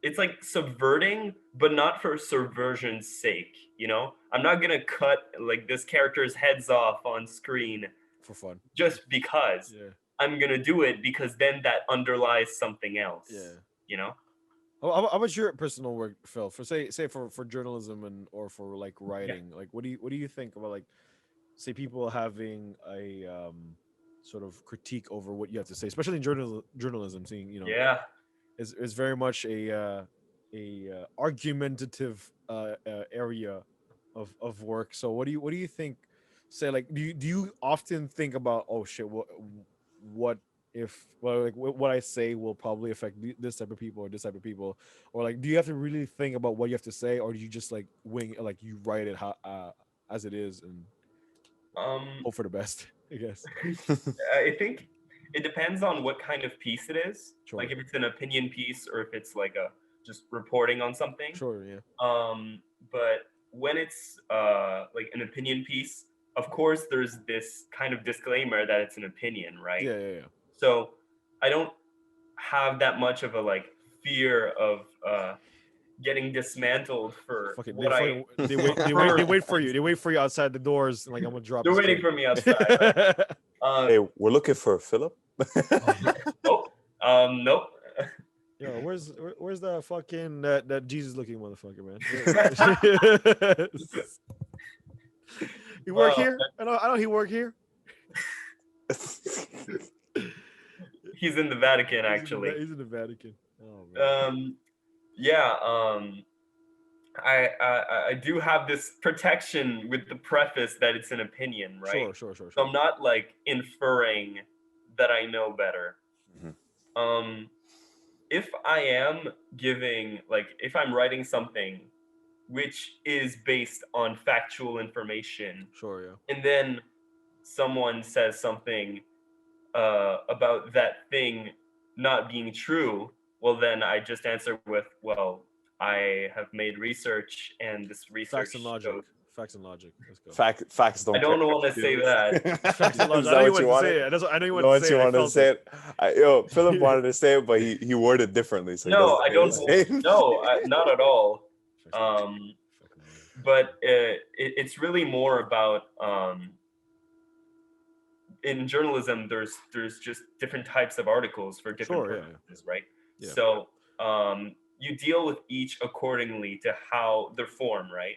It's like subverting, but not for subversion's sake. I'm not gonna cut like this character's heads off on screen For fun. just because. Yeah. I'm gonna do it because then that underlies something else. Yeah. You know? How about your personal work, Phil? For say for journalism and or for like Yeah. writing, like what do you think about like say people having a sort of critique over what you have to say, especially in journalism, seeing Yeah. is very much a argumentative area of work. So what do you think? Say like do you often think about, oh shit, what if, well, like what I say will probably affect this type of people or this type of people, or like do you have to really think about what you have to say, or do you just like wing, like you write it how as it is and Um, hope for the best? I guess. I think it depends on what kind of piece it is. Like Sure. if it's an opinion piece or if it's like a just reporting on something. Sure. Yeah. But when it's like an opinion piece, of course, there's this kind of disclaimer that it's an opinion, right? Yeah. So I don't have that much of a like fear of getting dismantled for Fucking, what I they wait for you. They wait for you outside the doors. And like, I'm gonna drop. they're this waiting kid. for me outside. Right? Hey, we're looking for Philip. Nope. Nope. Yo, where's the fucking that Jesus looking motherfucker, man? He work here? I know he work here. He's in the Vatican, actually. He's in the Vatican. Oh man. Yeah. I do have this protection with the preface that it's an opinion, right? Sure. So I'm not like inferring that I know better. Mm-hmm. If I am giving, like, if I'm writing something which is based on factual information, Sure, yeah. and then someone says something about that thing not being true, well, then I just answer with, well, I have made research, and this research Facts and logic. shows... Facts and logic. Let's go. Facts don't. I don't want to say that. Facts and logic. Is I that know you what you wanted to say wanted? it. I know you No, wanted to say it. I wanted to felt say it. it. Philip wanted to say it, but he worded differently. So No, I don't. say the same. No, not at all. Facts and logic. But it's really more about in journalism. There's just different types of articles for different purposes, right? Yeah. So you deal with each accordingly to how they're formed, right?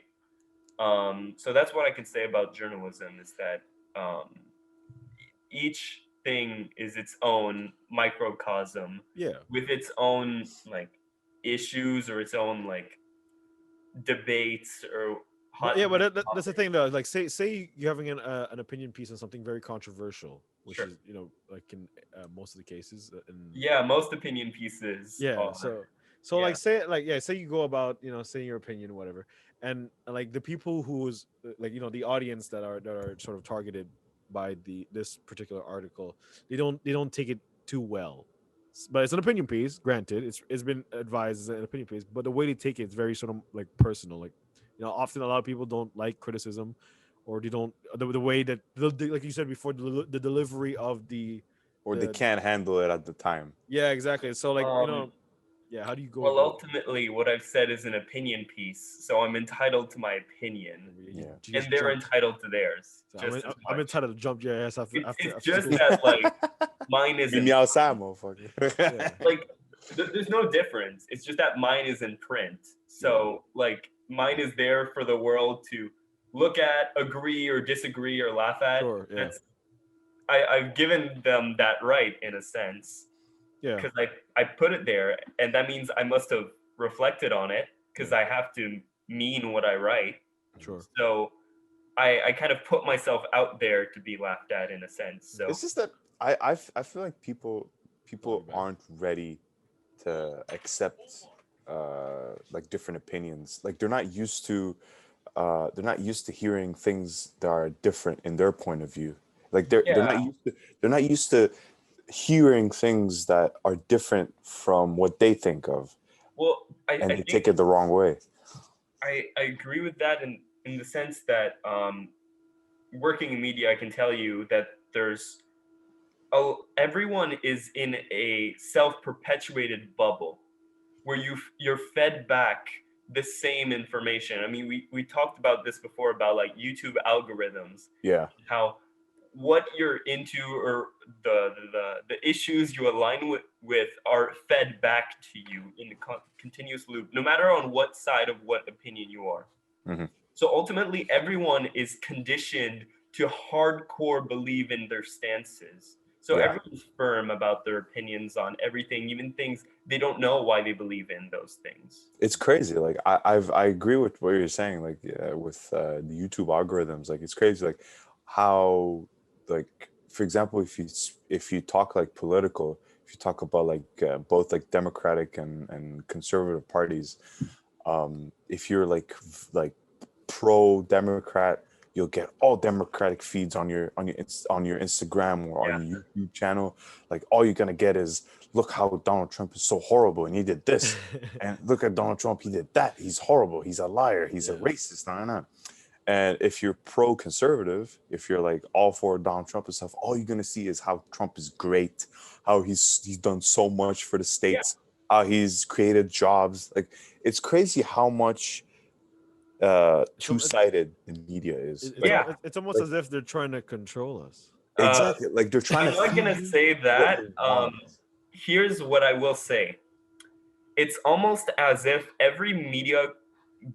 So that's what I can say about journalism, is that each thing is its own microcosm, with its own like issues or its own like debates or hot. But that's the thing though. Like, say you're having an opinion piece on something very controversial, which is, you know, like in most of the cases. Most opinion pieces. Yeah. So like say you go about, you know, saying your opinion, whatever, and like the people who's like, you know, the audience that are sort of targeted by this particular article, they don't take it too well. But it's an opinion piece, granted. It's been advised as an opinion piece, but the way they take it is very sort of like personal. Like, you know, often a lot of people don't like criticism, or they don't the way that like you said before, the delivery of or they can't handle it at the time. Yeah, exactly. So like, you know, yeah, how do you go? Well, ultimately, what I've said is an opinion piece, so I'm entitled to my opinion, and they're entitled to theirs. So I'm entitled to jump your ass after. It's just that like mine is. Meet me outside, motherfucker. Like, there's no difference. It's just that mine is in print, so like mine is there for the world to look at, agree or disagree or laugh at. Sure, yeah. I've given them that right in a sense. Yeah. Because I put it there, and that means I must have reflected on it, because I have to mean what I write. Sure. So I kind of put myself out there to be laughed at in a sense. So it's just that I feel like people aren't ready to accept like different opinions. Like they're not used to hearing things that are different in their point of view. Like they're not used to hearing things that are different from what they think of. Well, they take it the wrong way. I agree with that in the sense that working in media, I can tell you that everyone is in a self-perpetuated bubble where you're fed back the same information. I mean, we talked about this before about like YouTube algorithms. Yeah. How what you're into or the issues you align with are fed back to you in a continuous loop, no matter on what side of what opinion you are. Mm-hmm. So ultimately, everyone is conditioned to hardcore believe in their stances. So everyone's firm about their opinions on everything, even things they don't know why they believe in those things. It's crazy. Like I agree with what you're saying. Like with the YouTube algorithms, like it's crazy. Like how, like for example, if you talk like political, if you talk about like both like Democratic and conservative parties, if you're like pro Democrat, you'll get all Democratic feeds on your Instagram or on your YouTube channel. Like all you're gonna get is, look how Donald Trump is so horrible and he did this, and look at Donald Trump, he did that. He's horrible. He's a liar. He's a racist. And if you're pro-conservative, if you're like all for Donald Trump and stuff, all you're gonna see is how Trump is great, how he's done so much for the Yeah. states, how he's created jobs. Like it's crazy how much It's, al- two-sided the media is. it's, Like Yeah. it's almost like as if they're trying to control us. Uh, exactly, like they're trying I'm to not feed gonna you say what that. they want. Here's what I will say. It's almost as if every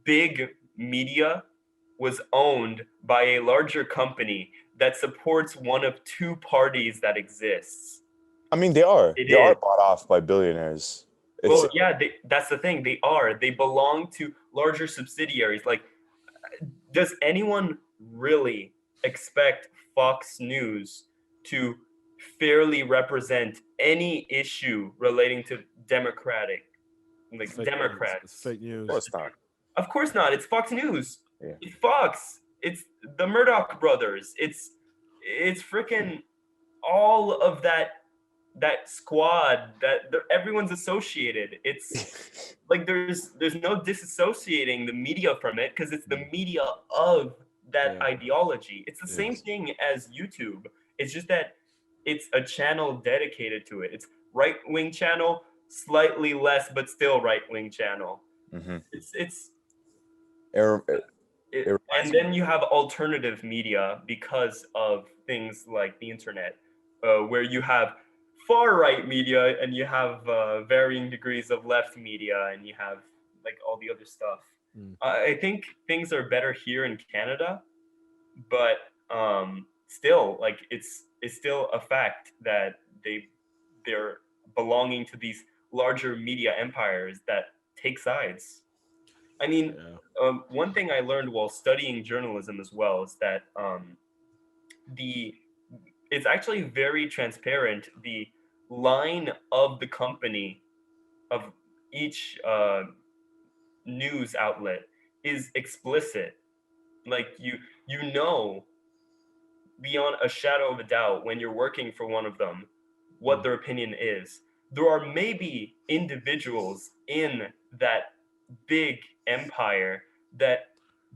big media, was owned by a larger company that supports one of two parties that exists. I mean, they It are is. bought off by billionaires. It's Well, yeah, that's the thing. They are. They belong to larger subsidiaries. Like, does anyone really expect Fox News to fairly represent any issue relating to It's like fake news. It's Democrats? fake of news. course not. Of course not. It's Fox News. Yeah. It's Fox. It's the Murdoch brothers. It's freaking all of that squad that everyone's associated. It's like there's no disassociating the media from it because it's the media of that Yeah. ideology. It's the same Yes. thing as YouTube. It's just that it's a channel dedicated to it. It's right wing channel, slightly less, but still right wing channel. Mm-hmm. It's It reminds and me. then you have alternative media because of things like the internet, where you have far right media and you have varying degrees of left media and you have like all the other stuff. Mm. I think things are better here in Canada, but still, like it's still a fact that they're belonging to these larger media empires that take sides. I mean, Yeah. one thing I learned while studying journalism as well is that the it's actually very transparent. The line of the company of each news outlet is explicit. Like you know beyond a shadow of a doubt when you're working for one of them what their opinion is. There are maybe individuals in that big empire that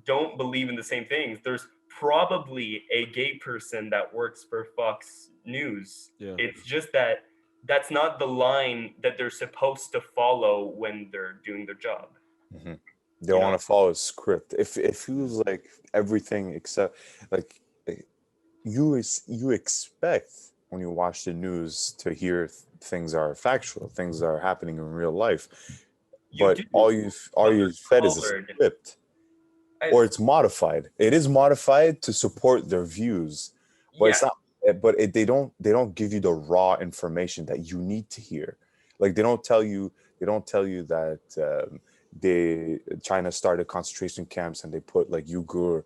don't believe in the same things. There's probably a gay person that works for Fox News. Yeah. It's just that that's not the line that they're supposed to follow when they're doing their job. Mhm. They You want know? to follow a script. If it feels like everything except like you expect when you watch the news to hear things are factual, things are happening in real life, You but do, all but you they're fed is a colored. script, I, or it's modified. It is modified to support their views, but yeah, it's not. They don't give you the raw information that you need to hear. Like they don't tell you that they China started concentration camps and they put like Uyghur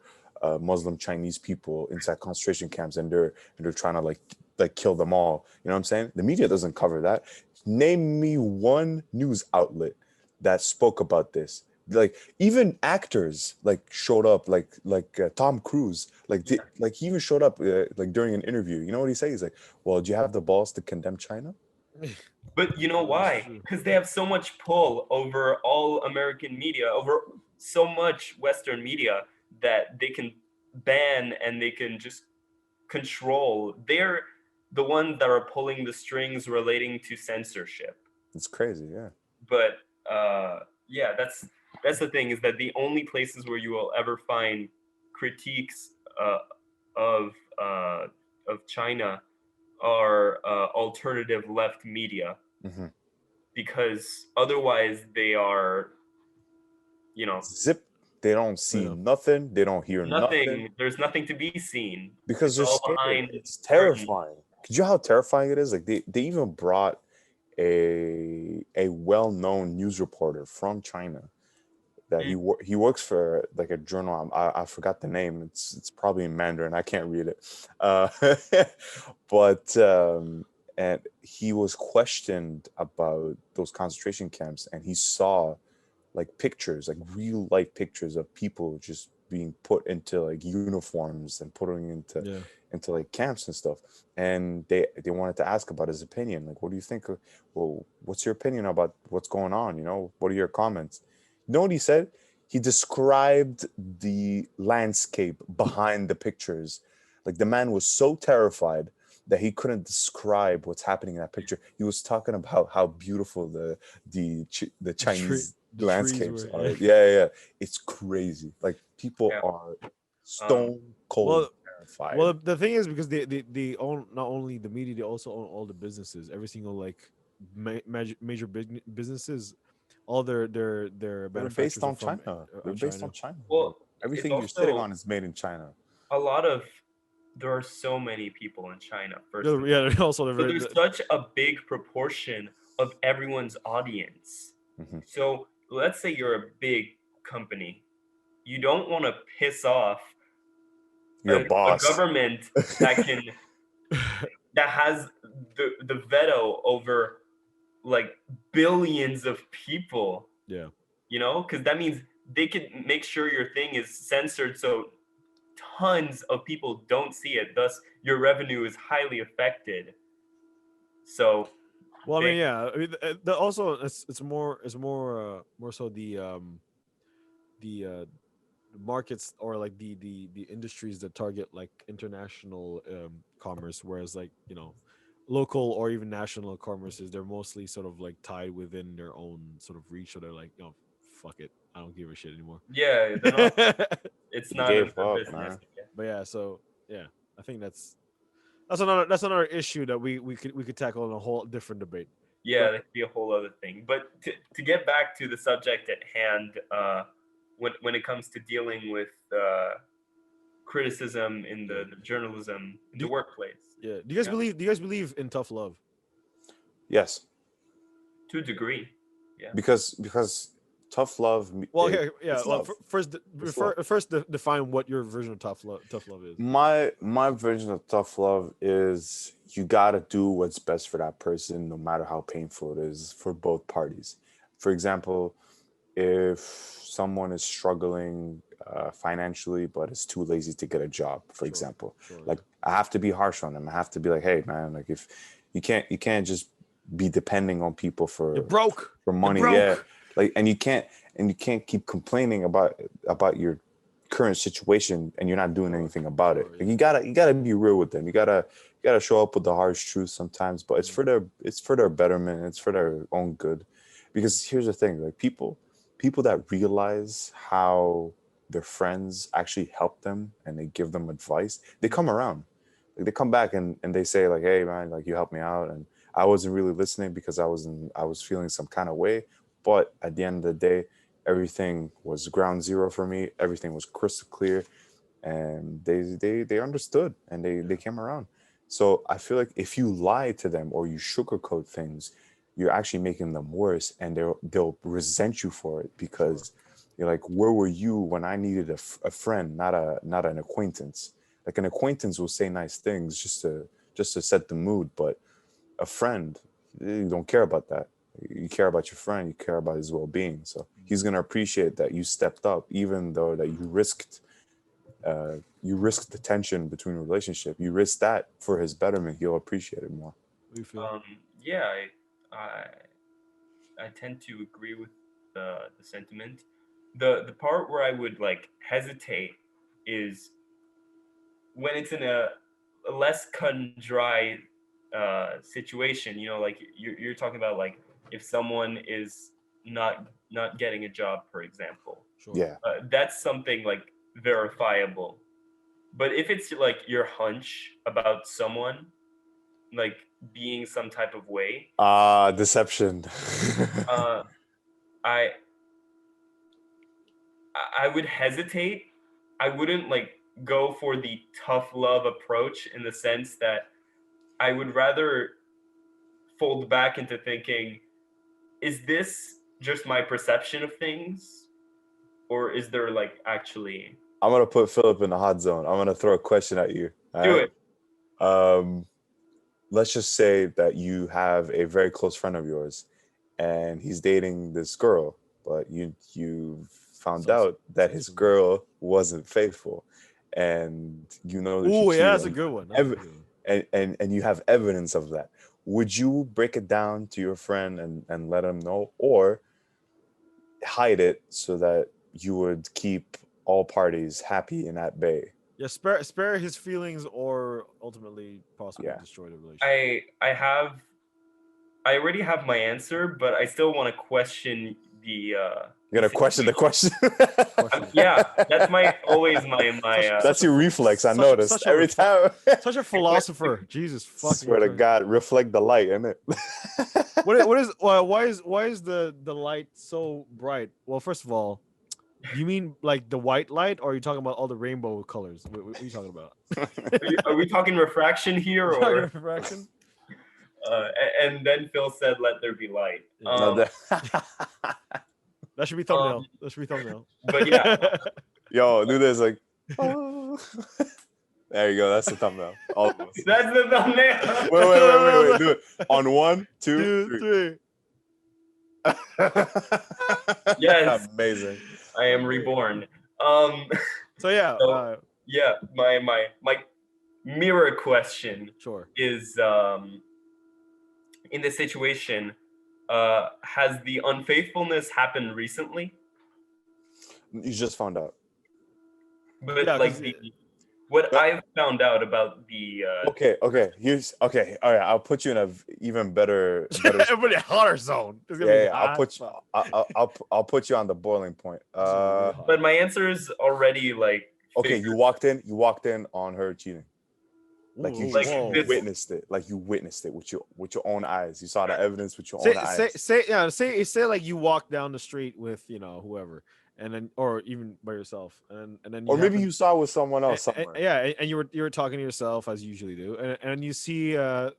Muslim Chinese people inside concentration camps and they're trying to like kill them all. You know what I'm saying? The media doesn't cover that. Name me one news outlet that spoke about this. Like even actors like showed up like Tom Cruise like he even showed up like during an interview. You know what he said? He's like, "Well, do you have the balls to condemn China?" but you know That is why? true. Because they have so much pull over all American media, over so much Western media that they can ban and they can just control. They're the ones that are pulling the strings relating to censorship. It's crazy, yeah. But yeah, that's the thing, is that the only places where you will ever find critiques uh, of uh, of China are alternative left media, Hmm. because otherwise they are, you know, Zip. They don't see Yeah. nothing. They don't hear nothing nothing. There's nothing to be seen. because It's they're all scared. behind It's curtains. terrifying. Could you know how terrifying it is? Like they even brought a well-known news reporter from China that Mm. he works for like a journal. I forgot the name. It's probably in Mandarin. I can't read it. But and he was questioned about those concentration camps, and he saw like pictures, like real life pictures of people just being put into like uniforms and putting Yeah. into like camps and stuff. And they wanted to ask about his opinion. Like, what do you think? Well, what's your opinion about what's going on? You know, what are your comments? You know what he said? he described the landscape behind the pictures. Like the man was so terrified that he couldn't describe what's happening in that picture. He was talking about how beautiful the Chinese The trees landscapes were. are. Yeah. It's crazy. Like people Yeah. are Um, stone cold Well, terrified. well, the thing is because they own not only the media, they also own all the businesses. Every single like major businesses, all their They're based manufacturers are on from China. They're on based China. on China. Like well, it's everything you're sitting also on is made in China. a lot of there are so many people in China. First of all, Yeah, they're also so there's such a big proportion of everyone's audience. Hmm. So let's say you're a big company, you don't want to piss off Your a boss. government that can that has the veto over like billions of people, yeah. you know, because that means they can make sure your thing is censored so tons of people don't see it, thus your revenue is highly affected. So Well, I they mean, yeah. I mean, also it's more so the markets or like the industries that target like international commerce, whereas like local or even national commerces, they're mostly sort of like tied within their own sort of reach. So they're like, fuck it, I don't give a shit anymore. yeah, they're not, it's not in Gave their up, business. man. Yeah. But yeah, so yeah, I think that's another issue that we could tackle in a whole different debate. Yeah, But that could be a whole other thing. But to get back to the subject at hand, when it comes to dealing with criticism in yeah, the journalism in do, the workplace, yeah. Do you guys yeah, believe in tough love? Yes, to a degree, yeah. because tough love Well, yeah, yeah. it's Well, love. It's love. first define what your version of tough love is. My version of tough love is you gotta do what's best for that person, no matter how painful it is for both parties. For example, if someone is struggling financially but is too lazy to get a job, for Sure, example, sure. like I have to be harsh on them. I have to be like, hey man, like if you can't just be depending on people You're broke. for You're money. Yeah, broke. like and you can't keep complaining about your current situation and you're not doing Sure, anything about it. sure. Like Yeah. you gotta be real with them. You gotta show up with the harsh truth sometimes, but it's for their betterment. It's for their own good. Because here's the thing, like people that realize how their friends actually help them and they give them advice, they come around. Like they come back and they say like, hey man, like you helped me out and I wasn't really listening because I was feeling some kind of way. But at the end of the day, everything was ground zero for me. Everything was crystal clear and they understood and they Yeah. came around. So I feel like if you lie to them or you sugarcoat things, you're actually making them worse and they'll resent you for it Sure. because you're like, where were you when I needed a friend, not an acquaintance. Like an acquaintance will say nice things just to set the mood, but a friend, you don't care about that. You care about your friend, you care about his well-being, so he's going to appreciate that you stepped up even though that you risked the tension between a relationship. You risk that for his betterment. He'll appreciate it more. What do you feel? Yeah, I I tend to agree with the sentiment. The part where I would like hesitate is when it's in a less cut and dry situation. You know, like you're talking about like if someone is not getting a job, for example, Sure. Yeah. that's something like verifiable. But if it's like your hunch about someone like being some type of way, Deception. uh, I I would hesitate. I wouldn't like go for the tough love approach in the sense that I would rather fold back into thinking, is this just my perception of things? Or is there like actually I'm gonna put Philip in the hot zone. I'm gonna throw a question at you. All do right. it? Um, let's just say that you have a very close friend of yours, and he's dating this girl, but you found Sounds out that sounds his familiar. girl wasn't faithful, and you know that she Oh yeah, cheated that's a on good one. That's a ev- good one. and you have evidence of that. Would you break it down to your friend and let him know, or hide it so that you would keep all parties happy and at bay. Yeah, spare his feelings or ultimately possibly Yeah. destroy the relationship. I already have my answer, but I still want to question the. You're gonna question the question. Yeah, that's always my That's your reflex. I noticed such every time. Such a philosopher. Jesus fucking Swear to Christ. God, reflect the light, innit? What is why is the light so bright? Well, first of all, you mean like the white light, or are you talking about all the rainbow colors? What are you talking about? Are we talking refraction here, You talking or? refraction? And then Phil said, "Let there be light." Yeah. No, That should be thumbnail. That should be thumbnail. But yeah, yo, do this like. Oh. There you go. That's the thumbnail. All of us. that's the thumbnail. Wait. Do it on 1, 2, 3. Yes. Amazing. I am reborn. So yeah, So- Yeah, my mirror question sure. is in this situation, has the unfaithfulness happened recently? You just found out. But Yeah, like 'cause what I've found out about the Okay. Here's okay. All right. I'll put you in a even better. Everybody hotter zone. It's gonna be Yeah. I'll hot put as you. fuck. I'll put you on the boiling point. but my answer is already like Okay. figured. You walked in on her cheating. Like you Ooh, just whoa. witnessed it. Like you witnessed it with your own eyes. You saw the evidence with your say, own eyes. say like you walk down the street with whoever, and then or even by yourself, and then Or maybe you saw it with someone else somewhere. and you were talking to yourself as you usually do, and you see the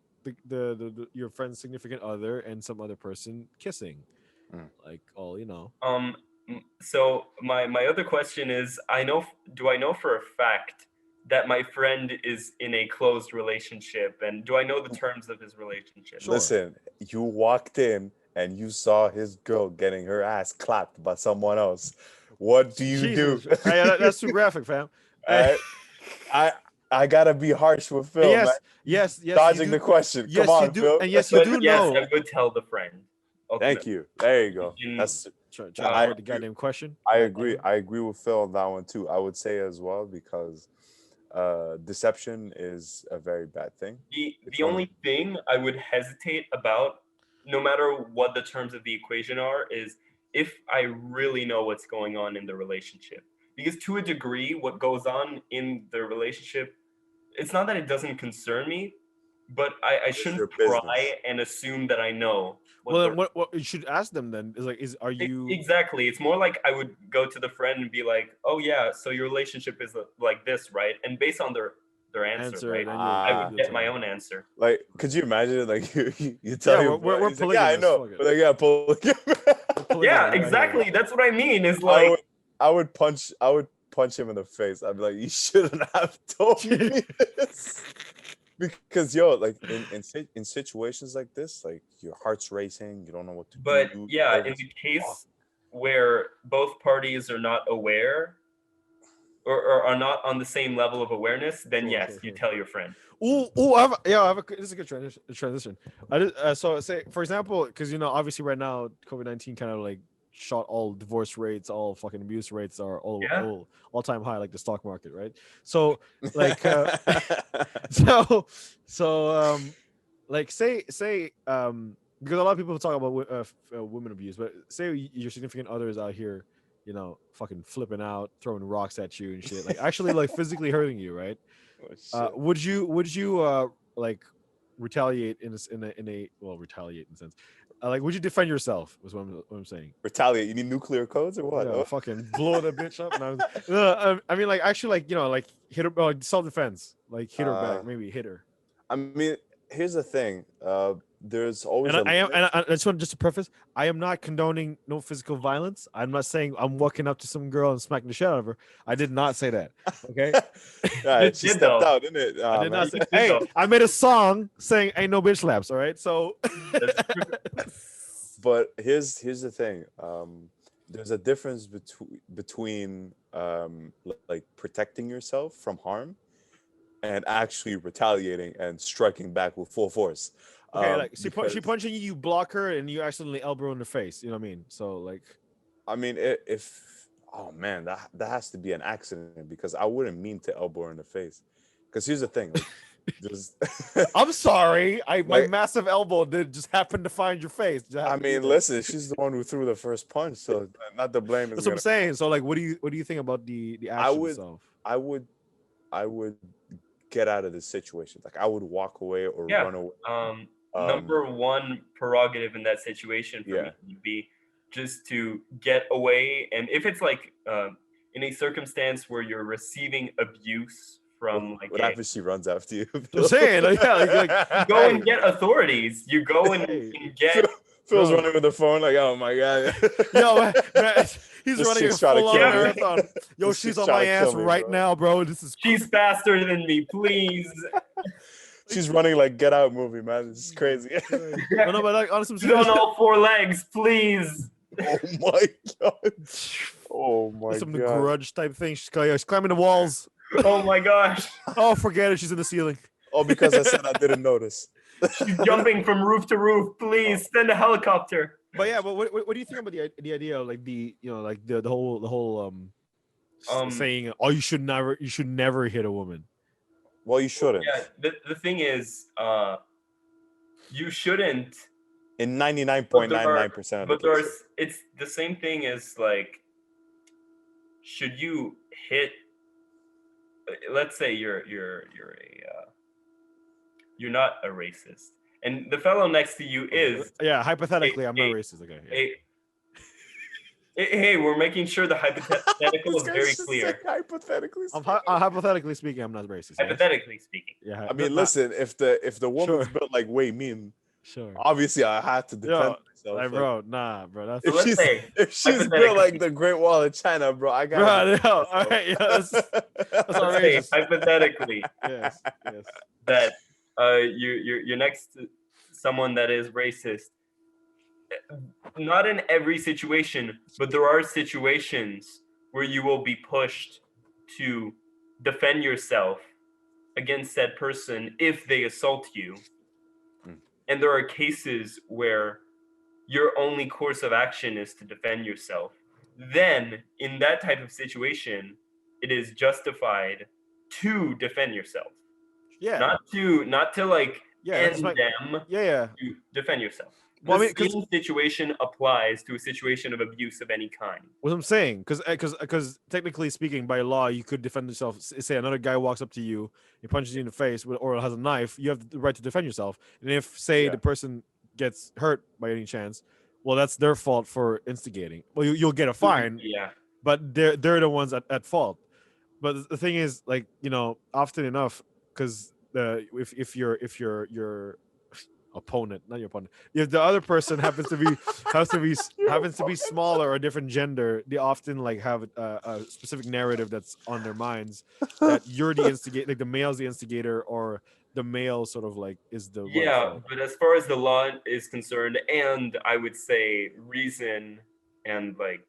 your friend's significant other and some other person kissing, like all So my other question is, do I know for a fact that my friend is in a closed relationship, and do I know the terms of his relationship? Sure. Listen, you walked in and you saw his girl getting her ass clapped by someone else. What do you do? That's too graphic, fam. I gotta be harsh with Phil, man. Yes, Dodging the question. Yes, Come on, you do, Phil. and yes, you But do yes, know. I would tell the friend. Thank you. There you go. In- That's Try I to avoid the goddamn question. I agree. I agree with Phil on that one too. I would say as well because deception is a very bad thing. The only thing I would hesitate about, no matter what the terms of the equation are, is if I really know what's going on in the relationship. Because to a degree, what goes on in the relationship, it's not that it doesn't concern me, but I your shouldn't business. pry and assume that I know. Well, they're- then what you should ask them then is like, are you Exactly. It's more like I would go to the friend and be like, "Oh yeah, so your relationship is like this, right?" And based on their answer, right, then I would you'll get tell my them. own answer. Like, could you imagine it? Like you tell Yeah, your we're boy, he's like, yeah, I polygamous, know. fuck it. But like, yeah, Polygamy, Yeah, I hear you. exactly. That's what I mean. Is like I would punch him in the face. I'd be like, you shouldn't have told me this. Because like in situations like this, like your heart's racing, you don't know what to But do. yeah, in nervous. the case where both parties are not aware or are not on the same level of awareness, then Sure, yes, sure, you sure. tell your friend. This is a good transition. I did, so say for example, because obviously right now COVID-19 kind of like shot all divorce rates, all fucking abuse rates are all time high, like the stock market, right? So like like say because a lot of people talk about women abuse, but say your significant other is out here fucking flipping out, throwing rocks at you and shit, like actually like physically hurting you, right? Would you like retaliate in a retaliate in a sense, like would you defend yourself was what I'm saying. Retaliate? You need nuclear codes or what? Yeah, fucking blow that bitch up. And I mean, like actually, like like hit her, self-defense, like hit her back, maybe hit her. I mean, here's the thing. There's always And I just want to preface, I am not condoning no physical violence. I'm not saying I'm walking up to some girl and smacking the shit out of her. I did not say that. Okay. Right, she did, stepped though. out, didn't it? I did not say. You did, Hey, though. I made a song saying "Ain't no bitch slaps." All right, so. But here's the thing. There's a difference between like protecting yourself from harm and actually retaliating and striking back with full force. Okay, like she because- punching you, you block her, and you accidentally elbow her in the face. You know what I mean? So like, I mean, if Oh man, that has to be an accident because I wouldn't mean to elbow her in the face. Because here's the thing, like, there's, I'm sorry. My like, massive elbow did just happen to find your face. Just I happened to be mean, there. listen, she's the one who threw the first punch, so not the blame is That's what I'm gonna. saying. So like, what do you think about the I action would, itself? I would, I would get out of the situation. Like I would walk away or Yeah. run away. Number one prerogative in that situation for Yeah. me would be just to get away. And if it's like in a circumstance where you're receiving abuse from like What happens? She runs after you. I'm saying, like, yeah, you go and get authorities. You go and, Hey. and get Phil's Bro. running with the phone, like, oh my god. Yo, man, he's This running a chick's trying to full-on kill me. marathon. Yo, This she's chick's on trying my to ass kill me, right bro. now, bro. This is she's faster than me, please. She's running like Get Out movie, man. This is crazy. no, but like honestly, She's on all four legs, please. Oh my god. Oh my some god. grudge type thing. She's climbing the walls. Oh my gosh. Oh, forget it. She's in the ceiling. Oh, because I said I didn't notice. She's jumping from roof to roof. Please send a helicopter. But yeah, but what do you think about the idea of like the like the whole saying, oh, you should never hit a woman. Well, you shouldn't. Yeah, the thing is, you shouldn't. In 99.99% of the But there's cases. it's the same thing as like, should you hit? Let's say you're not a racist, and the fellow next to you is. Yeah, hypothetically, I'm not racist. Okay. Yeah. Hey, we're making sure the hypothetical This is guy's very just clear. saying hypothetically. Hypothetically speaking, I'm not racist. Yes? Hypothetically speaking. Yeah. I mean, listen, if the woman's Sure. built like Wei Min, Sure. obviously I had to defend myself. Like, bro, nah, bro. That's So let's say, If she's built like the Great Wall of China, bro, I got. bro. Yo, all right, yeah, that's let's say outrageous. hypothetically Yes. that you're next to someone that is racist. Not in every situation, but there are situations where you will be pushed to defend yourself against said person if they assault you. And there are cases where your only course of action is to defend yourself. Then, in that type of situation, it is justified to defend yourself. Yeah. Not to like end them. Yeah. To defend yourself. Well, The same situation applies to a situation of abuse of any kind. What I'm saying, because technically speaking, by law, you could defend yourself. Say another guy walks up to you, he punches you in the face, or has a knife. You have the right to defend yourself. And if, say, the person gets hurt by any chance, well, that's their fault for instigating. Well, you'll get a fine. Yeah. But they're the ones at fault. But the thing is, like, often enough, because if your opponent, not your opponent, if the other person happens to be smaller or a different gender, they often like have a specific narrative that's on their minds that you're the instigator, like the male's the instigator, or the male sort of like is the But as far as the law is concerned, and I would say reason and like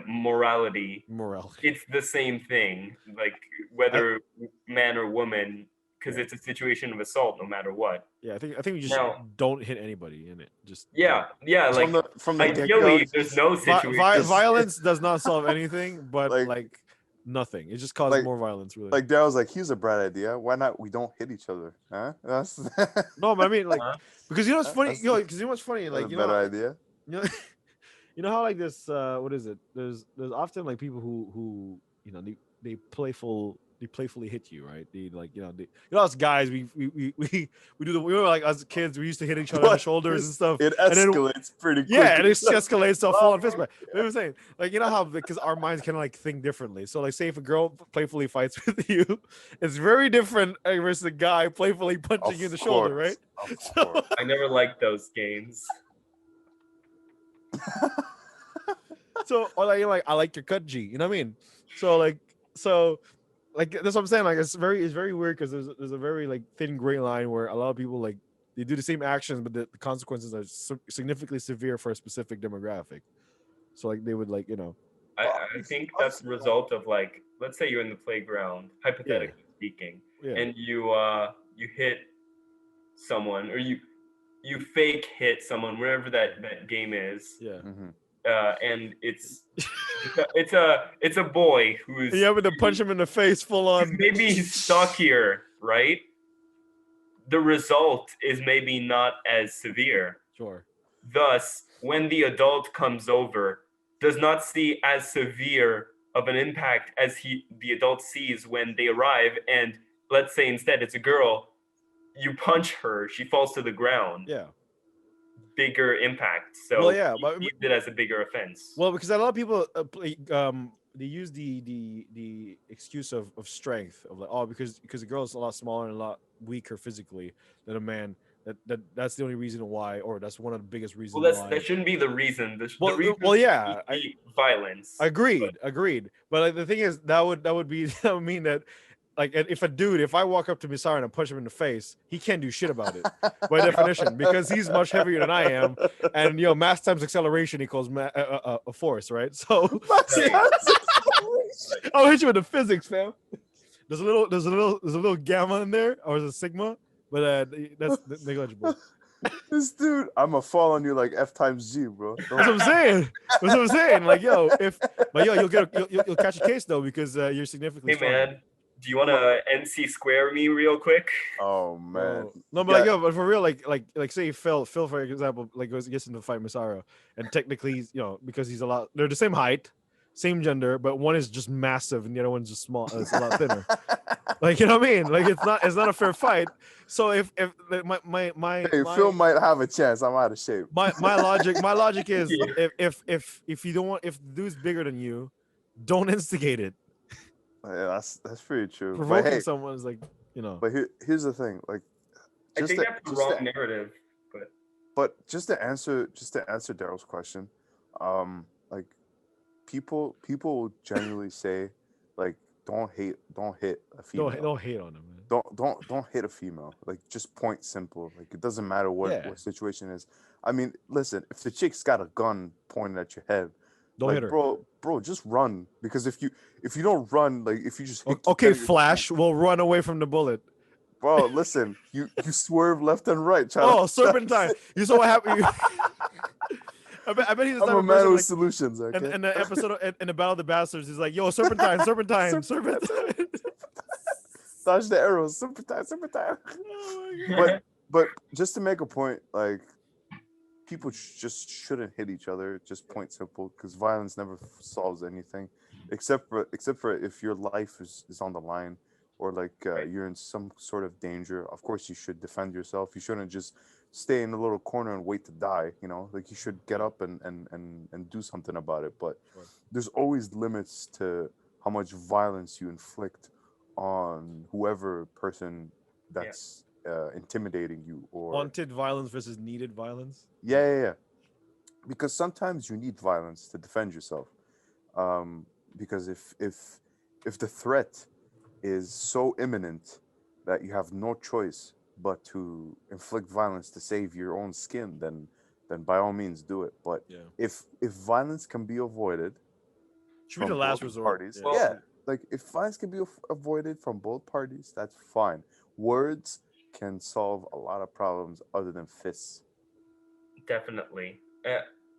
morality, it's the same thing, like whether man or woman, because it's a situation of assault no matter what. I think we just don't hit anybody in it. Just like from the ideally there's no situation. Violence does not solve anything, but like nothing. It just causes more violence, really. Like Daryl's like, here's a bright idea. Why not we don't hit each other? Huh? That's no, but I mean, like, because what's funny, because what's funny, like, better idea. You know how like this what is it? There's often like people who they playfully hit you, right? They like us guys, we were like, as kids, we used to hit each other on the shoulders and stuff. It escalates pretty quick. Yeah, and it escalates to a full on fist fight. You know what I'm saying? Like, you know how, because our minds kind of like think differently. So like, say if a girl playfully fights with you, it's very different versus a guy playfully punching you in the shoulder, right? So, I never liked those games. So, or like I like your cut, G. You know what I mean? So that's what I'm saying. Like, it's very weird because there's a very like thin gray line where a lot of people like they do the same actions, but the consequences are significantly severe for a specific demographic. So like they would like I think that's the result of like, let's say you're in the playground, hypothetically speaking, and you hit someone, or you fake hit someone, wherever that game is. and it's a boy who's You having to punch him in the face full on. maybe he's stuck here, right? The result is maybe not as severe. Sure. Thus, when the adult comes over, does not see as severe of an impact as the adult sees when they arrive. And let's say instead it's a girl, you punch her, she falls to the ground. Yeah. Bigger impact. So Well, yeah, he but sees it as a bigger offense. well, because a lot of people they use the excuse of strength of like, oh, because the girl is a lot smaller and a lot weaker physically than a man. That's the only reason why, or that's one of the biggest reasons Well, why. that shouldn't be the reason. Well, the reason well, yeah, should be violence. Agreed. But like, the thing is, that would be that would mean that, like, if I walk up to Misara and I punch him in the face, he can't do shit about it by definition, because he's much heavier than I am, and mass times acceleration equals a force, right? So I'll hit you with the physics, fam. There's a little gamma in there, or is it sigma? But that's negligible. This dude, I'm gonna fall on you like F times G, bro. That's what I'm saying. Like, you'll catch a case though, because you're significantly. Hey stronger. man, do you want to NC square me real quick? Oh man. No, but but for real, like say Phil for example, like gets into a fight Masaru, and technically, because they're the same height, same gender, but one is just massive and the other one's just small. It's a lot thinner. Like, you know what I mean? Like, it's not a fair fight. So if my Phil might have a chance. I'm out of shape. My logic is, Yeah. if you don't want, if the dude's bigger than you, don't instigate it. Yeah, that's pretty true. Provoking But hey, someone is like, But here's the thing, like, I think that's the wrong narrative. But just to answer Daryl's question, like, people genuinely say, like, don't hit a female. Don't hate on him, man. Don't hit a female. Like, just point simple. Like, it doesn't matter what situation is. I mean, listen, if the chick's got a gun pointed at your head, don't hit her, bro. Just run, because if you don't run, like, if you just hit Flash will run away from the bullet. Bro, listen, you swerve left and right. Serpentine. You saw what happened? I bet he's. I'm a man with solutions. Okay. And the episode in the Battle of the Bastards, he's like, "Yo, serpentine. Dodge the arrows, serpentine. Oh but just to make a point, like, people just shouldn't hit each other. Just point simple, because violence never solves anything, except for if your life is on the line, or like you're in some sort of danger. Of course, you should defend yourself. You shouldn't just stay in a little corner and wait to die. Like, you should get up and do something about it. But there's always limits to how much violence you inflict on whoever person that's intimidating you, or wanted violence versus needed violence. Yeah. Because sometimes you need violence to defend yourself. Because if the threat is so imminent that you have no choice but to inflict violence to save your own skin, then by all means do it. But if violence can be avoided, should be the last resort. Parties, like, if violence can be avoided from both parties, that's fine. Words can solve a lot of problems other than fists. Definitely.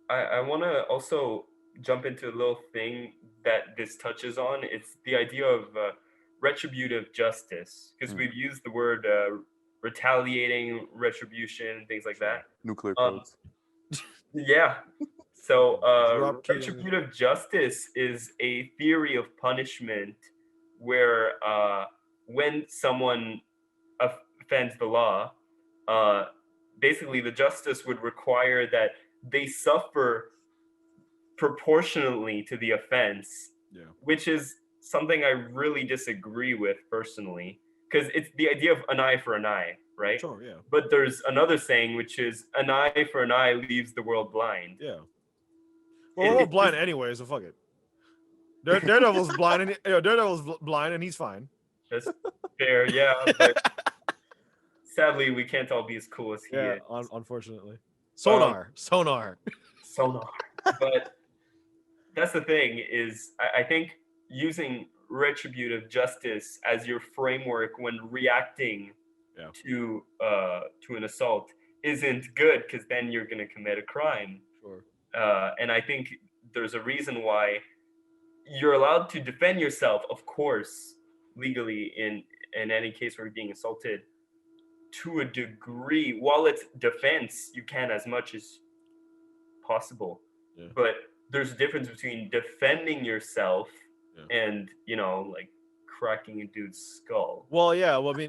I want to also jump into a little thing that this touches on. It's the idea of retributive justice, because we've used the word retaliating, retribution, things like that. Nuclear codes. Yeah. So retributive justice is a theory of punishment where when someone offends the law, basically the justice would require that they suffer proportionally to the offense, which is something I really disagree with personally, because it's the idea of an eye for an eye, right? Sure, yeah. But there's another saying, which is an eye for an eye leaves the world blind. Yeah. Well, we're all blind anyway, so fuck it. Daredevil's blind, and he's fine. That's fair, yeah. But sadly, we can't all be as cool as he is. Unfortunately. Sonar. But that's the thing, is I think using retributive justice as your framework when reacting to an assault isn't good, because then you're going to commit a crime. Sure. And I think there's a reason why you're allowed to defend yourself, of course, legally in any case where you're being assaulted to a degree. While it's defense, you can as much as possible. Yeah. But there's a difference between defending yourself Yeah. and, like cracking a dude's skull. Well, yeah. Well, I mean,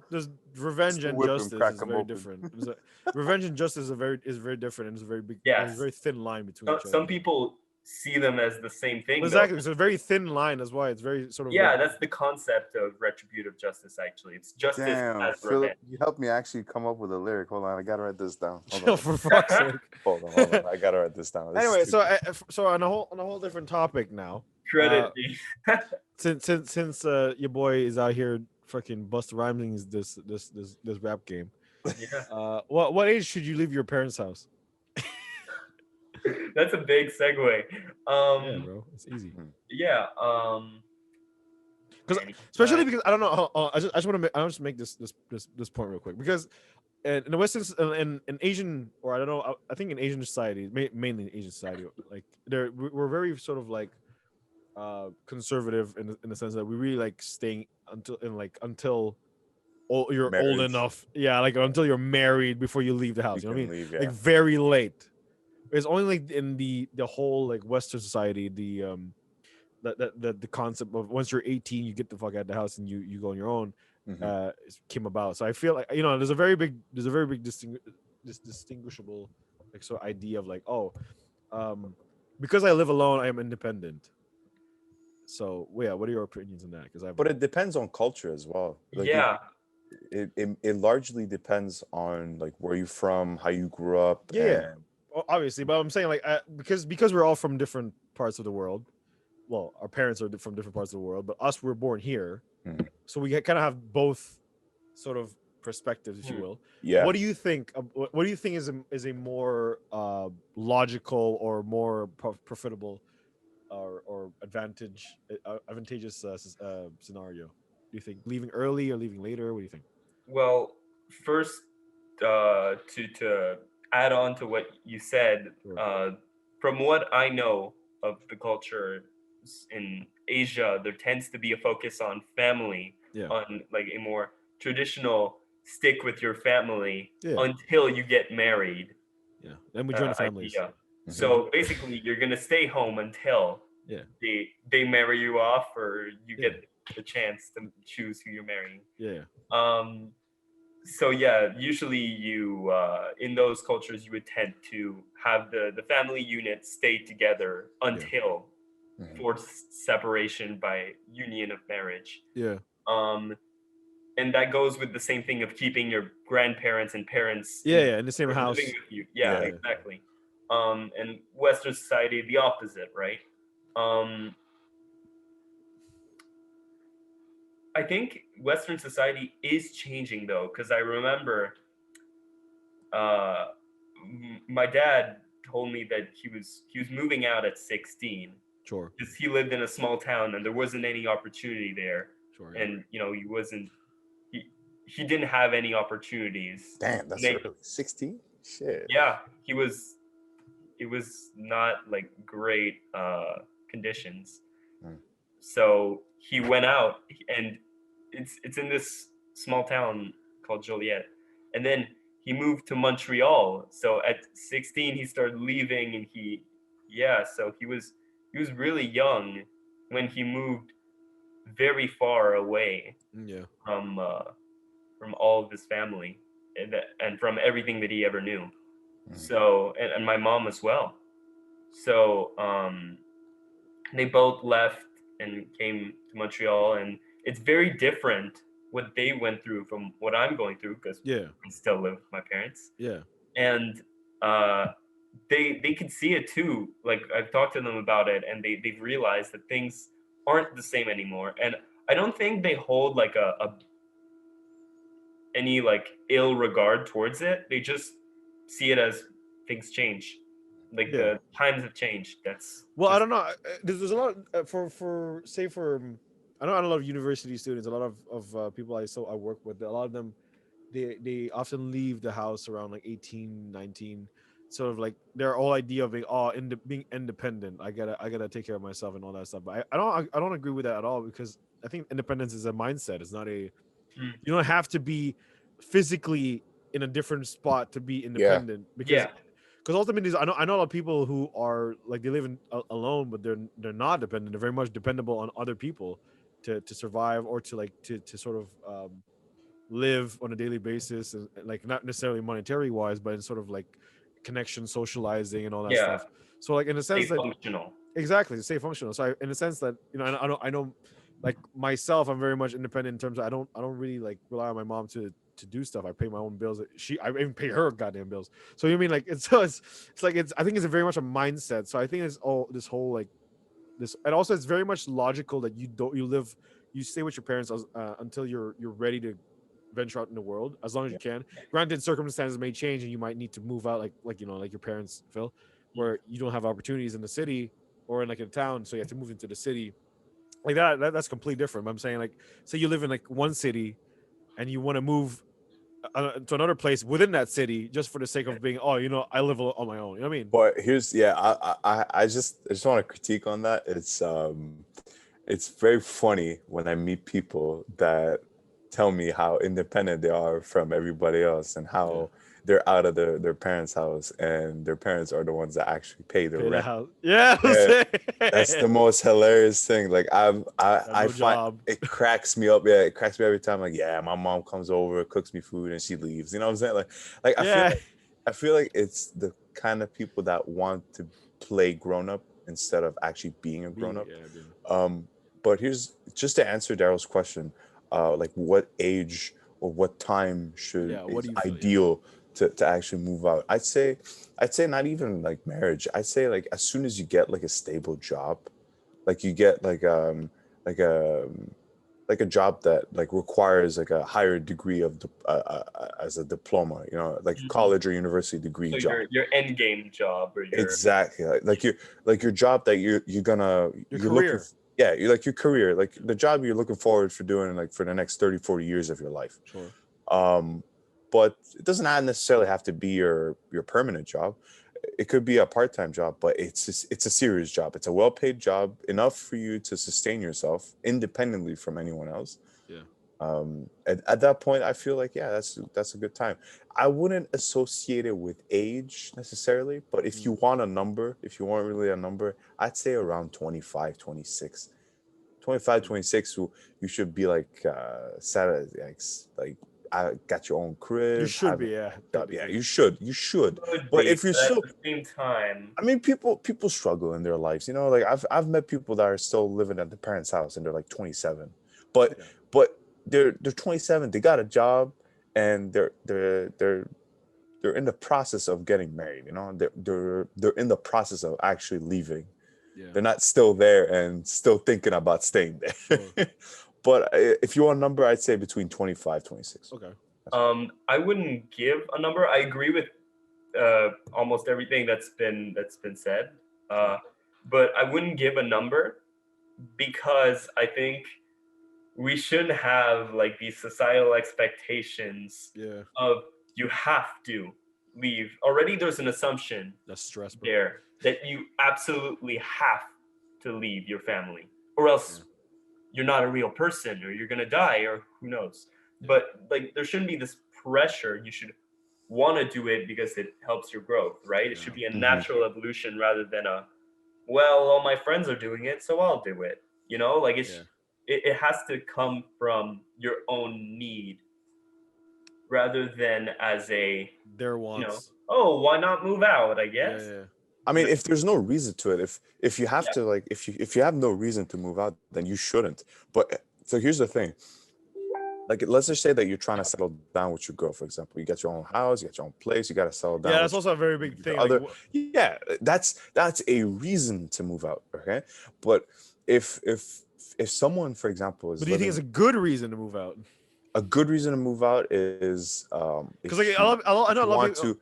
there's revenge Still and whip him, justice crack is him very open. different. Revenge and justice is very different, and it's a very big, there's a Yes. very thin line between each other. Some people see them as the same thing. Exactly. Though. It's a very thin line. That's why it's very sort of. Yeah, like, that's the concept of retributive justice. Actually, it's justice Damn, as Philip, revenge. you helped me actually come up with a lyric. Hold on, I gotta write this down. Hold chill on. for fuck's sake. Hold on. I gotta write this down. This is Anyway, too so deep. so on a whole different topic now. Credit me. Since your boy is out here fucking bust rhyming this rap game. Yeah, What age should you leave your parents' house? that's a big segue. Yeah, bro, it's easy. Yeah. Because especially because I don't know. I just want to make this point real quick because in the Western in Asian, or I don't know, I think in Asian society, mainly in Asian society, like we're very sort of like conservative in the sense that we really like staying until you're old Marriage. enough, yeah, like until you're married before you leave the house. You know what I can mean? leave, yeah. Like very late. It's only like in the whole like Western society, the concept of once you're 18, you get the fuck out of the house and you go on your own. Mhm. Came about. So I feel like there's a very big distinguishable like sort of idea of like because I live alone, I am independent. So yeah, what are your opinions on that? Because But it depends on culture as well. Like, yeah. it largely depends on like where you're from, how you grew up. Yeah. Obviously, but I'm saying like because we're all from different parts of the world. Well, our parents are from different parts of the world, but us, we're born here, so we kind of have both sort of perspectives, if you will. Yeah. What do you think? What do you think is a more logical or more profitable or advantageous scenario? Do you think leaving early or leaving later? What do you think? Well, first, to add on to what you said, Sure. from what I know of the culture in Asia, there tends to be a focus on family, Yeah. on like a more traditional stick with your family Yeah. until you get married. Yeah. Then we join the families. Idea. So basically, you're gonna stay home until they marry you off, or you get the chance to choose who you're marrying. Yeah. So yeah, usually you in those cultures you would tend to have the family unit stay together until forced separation by union of marriage. Yeah. And that goes with the same thing of keeping your grandparents and parents in the same house living with you. Yeah, exactly. And Western society, the opposite, right? I think Western society is changing though, because I remember my dad told me that he was moving out at 16. Sure. Because he lived in a small town and there wasn't any opportunity there. Sure. And he didn't have any opportunities. Damn, that's early. 16? Shit. Yeah, it was not like great conditions. So he went out, and it's in this small town called Joliet, and then he moved to Montreal. So at 16 he started leaving, and so he was really young when he moved very far away from all of his family and from everything that he ever knew. So and my mom as well. So they both left and came to Montreal, and it's very different what they went through from what I'm going through, because I still live with my parents. Yeah. And they could see it too. Like I've talked to them about it, and they've realized that things aren't the same anymore. And I don't think they hold like any like ill regard towards it. They just see it as things change. Like the times have changed. I don't know. There's a lot for I know a lot of university students, a lot of people I work with. A lot of them, they often leave the house around like 18, 19, sort of like their whole idea of being independent. I gotta take care of myself and all that stuff. But I don't agree with that at all, because I think independence is a mindset. It's not a Mm. you don't have to be physically in a different spot to be Yeah. independent, Yeah. because ultimately I know a lot of people who are like they live alone, but they're not dependent. They're very much dependable on other people to survive, or to sort of live on a daily basis, and like not necessarily monetary wise, but in sort of like connection, socializing, and all that Yeah. stuff. So like in a sense Stay that functional. exactly stay functional. So in a sense that I know like myself, I'm very much independent in terms of I don't really like rely on my mom to do stuff. I pay my own bills. I even pay her goddamn bills. So you mean like it's like I think it's a very much a mindset. So I think it's all this whole like this, and also it's very much logical that you stay with your parents until you're ready to venture out in the world, as long as you can. Granted, circumstances may change and you might need to move out, like your parents, Phil, where you don't have opportunities in the city or in like a town, so you have to move into the city. Like that's completely different. But I'm saying, like, say you live in like one city and you want to move to another place within that city just for the sake of being, I live on my own. You know what I mean? But here's I just want to critique on that. It's very funny when I meet people that tell me how independent they are from everybody else and how they're out of their parents' house and their parents are the ones that actually pay the Pay the rent. house. Yeah, I'm Yeah, saying. that's the most hilarious thing. Like Got I no find job. it cracks me up. Yeah, it cracks me every time. Like, yeah, my mom comes over, cooks me food, and she leaves. You know what I'm saying? Like Yeah. I feel like it's the kind of people that want to play grown up instead of actually being a grown up. Yeah, dude. But here's just to answer Daryl's question, like what age or what time Yeah, what is do you feel? Yeah. ideal to actually move out? I'd say not even like marriage. I'd say like as soon as you get like a stable job, like you get like a like a job that like requires like a higher degree of as a diploma, like a Mhm. college or university degree So job. your end game job or your Exactly. Like your job that Your you're looking career. yeah, you like your career, like the job you're looking forward for doing like for the next 30, 40 years of your life. Sure. Um but it doesn't necessarily have to be your permanent job. It could be a part-time job, but it's a serious job. It's a well-paid job, enough for you to sustain yourself independently from anyone else. Yeah. At that point I feel like, yeah, that's a good time. I wouldn't associate it with age necessarily, but if you want a number, if you want really a number, I'd say around 25, 26. 25, 26, you should be like set like I got your own You crib, should have be, yeah. job. Yeah, Technically. you should. could But be, if you're but at still, the same time, I mean, people struggle in their lives. Like I've met people that are still living at their parents' house and they're like 27, but Yeah. but they're 27. They got a job and they're in the process of getting married. They're in the process of actually leaving. Yeah. They're not still there and still thinking about staying there. Sure. But if you want a number, I'd say between 25, 26. Okay. I wouldn't give a number. I agree with almost everything that's been said, but I wouldn't give a number because I think we shouldn't have like these societal expectations Yeah. of you have to leave. Already there's an assumption That's stress, bro. there that you absolutely have to leave your family or else you're not a real person or you're gonna die or who knows. But like there shouldn't be this pressure. You should want to do it because it helps your growth, right? It should be a natural evolution rather than all my friends are doing it, so I'll do it. Like Yeah. it has to come from your own need rather than as a, Their wants. oh, why not move out, I guess. Yeah. I mean, if there's no reason to it, if you have Yeah. to like, if you have no reason to move out, then you shouldn't. But so here's the thing. Like, let's just say that you're trying to settle down with your girl, for example. You get your own house, you got your own place, you got to settle down. Yeah, that's with also a very big your thing. other, Like, yeah, that's a reason to move out. Okay, but if someone, for example, is but do you think living, it's a good reason to move out? a good reason to move out is Because like I know a lot of people.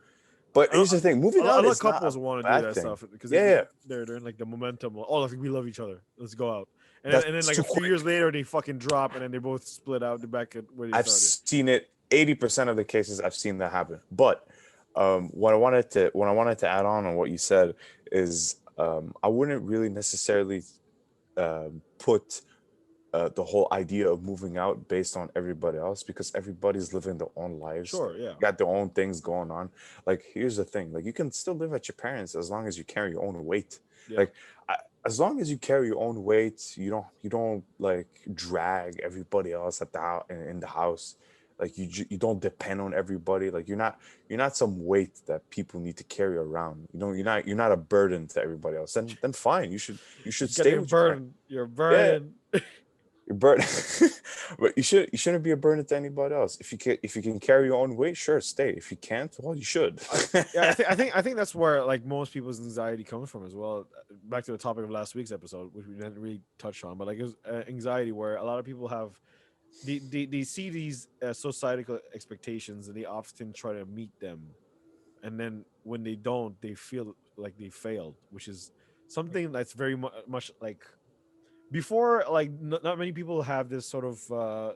But here's the thing: moving A out lot of is not couples a want to do bad that thing. stuff because Yeah, they're in like the momentum. Oh, like we love each other. Let's go out. And That's then like too a few quick. years later, they fucking drop, and then they both split out. They're back at where they I've started. seen it. 80% of the cases I've seen that happen. But what I wanted to add on what you said is I wouldn't really necessarily put the whole idea of moving out based on everybody else, because everybody's living their own lives, Sure, yeah. got their own things going on. Like, here's the thing, like, you can still live at your parents as long as you carry your own weight. Yeah. Like, as long as you carry your own weight, you don't like drag everybody else at the house, in the house. Like, you don't depend on everybody. Like, you're not some weight that people need to carry around. You're not a burden to everybody else. Then fine, you should stay Getting with your parents. burned. You're burning. You're burden, but you shouldn't be a burden to anybody else. If you can carry your own weight, sure, stay. If you can't, well, you should. Yeah, I think that's where like most people's anxiety comes from as well. Back to the topic of last week's episode, which we didn't really touch on, but like it was anxiety, where a lot of people have they see these societal expectations and they often try to meet them, and then when they don't, they feel like they failed, which is something that's very much like before. Like not many people have this sort of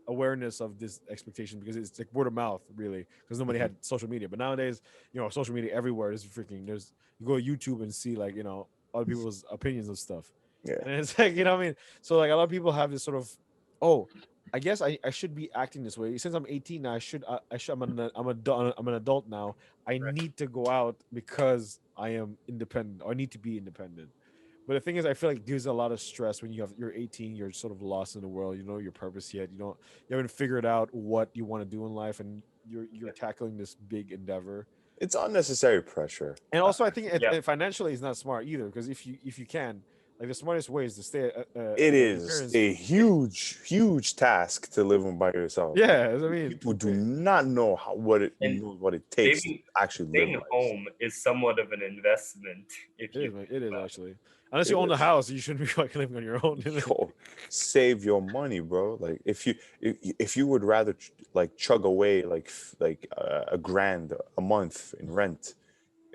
awareness of this expectation, because it's like word of mouth, really, because nobody had social media. But nowadays, social media everywhere is freaking. You go to YouTube and see, like, other people's opinions of stuff, Yeah. and it's like, what I mean. So like a lot of people have this sort of, oh, I guess I should be acting this way since I'm 18 now. I'm an adult now. I need to go out because I am independent, or I need to be independent. But the thing is, I feel like there's a lot of stress when you're 18. You're sort of lost in the world. You know your purpose yet. You haven't figured out what you want to do in life, and you're tackling this big endeavor. It's unnecessary pressure. And also, I think Yeah. financially, it's not smart either, because if you can, like, the smartest way is to stay. It with your is parents. a huge task to live by yourself. Yeah, I mean, People do not know what it takes to Staying- actually Staying live. home is somewhat of an investment. If it is, you man, it is about it. actually. Unless It you own a is. house, you shouldn't be fucking living on your own. Yo, save your money, bro. Like, if you would rather like chug away like a grand a month in rent,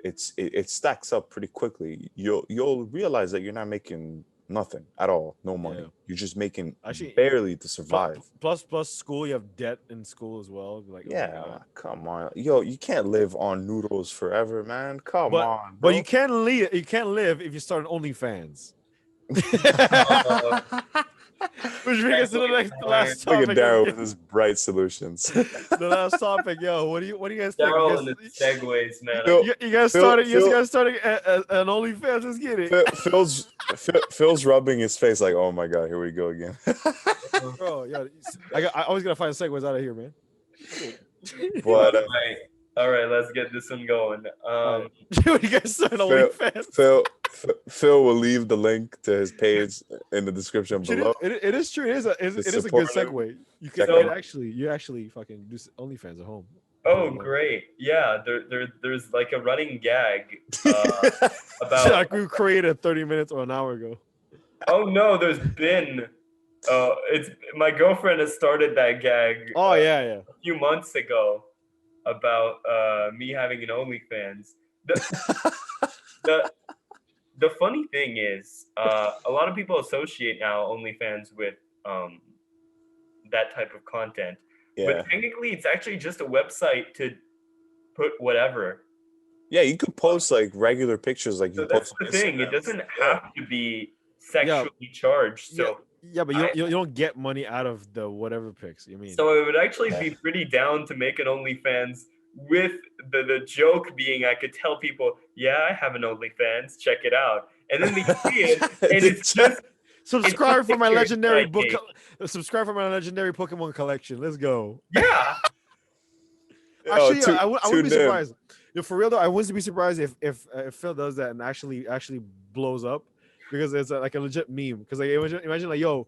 it stacks up pretty quickly. You'll realize that you're not making nothing at all, no money. Yeah. You're just making Actually, barely to survive. Plus school, you have debt in school as well. Like, oh my Yeah, God. come on, yo, you can't live on noodles forever, man. Come on, But bro. you can't live. You can't live if you start an OnlyFans. Which brings us to the last Look topic. at Daryl with of- his bright solutions. the last topic, yo. What do you guys think? Daryl You and the guys- segues, man. Phil- you guys Phil- started. You Phil- guys started an OnlyFans. Let's get it, Phil's rubbing his face like, oh my god, here we go again. bro. Yeah, I always gotta find segues out of here, man. But All right, let's get this one going. You guys started Phil- OnlyFans. Phil will leave the link to his page in the description below. It is true. It is a good support him. segue. You can Check you actually fucking do OnlyFans at home. Oh, great. Yeah, there's like a running gag about. Like we created 30 minutes or an hour ago. Oh no, there's been. It's my girlfriend has started that gag. Oh yeah. A few months ago about me having an OnlyFans. The funny thing is, a lot of people associate now OnlyFans with that type of content. Yeah, But technically, it's actually just a website to put whatever. yeah, you could post like regular pictures, like So you that's post. the on thing. It Instagram. doesn't Yeah. have to be sexually charged. So, Yeah, but you don't get money out of the whatever pics. You mean? so it would actually be pretty down to make an OnlyFans with the joke being I could tell people, yeah, I have an OnlyFans, check it out. And then they see it, and it's just Subscribe for my pictures, legendary like, book. hey. Subscribe for my legendary Pokemon collection. Let's go. yeah. Actually, Tune- I wouldn't tune be in. surprised. Yeah, for real though, I wouldn't be surprised if Phil does that and actually blows up, because it's like a legit meme. Because like imagine like, yo,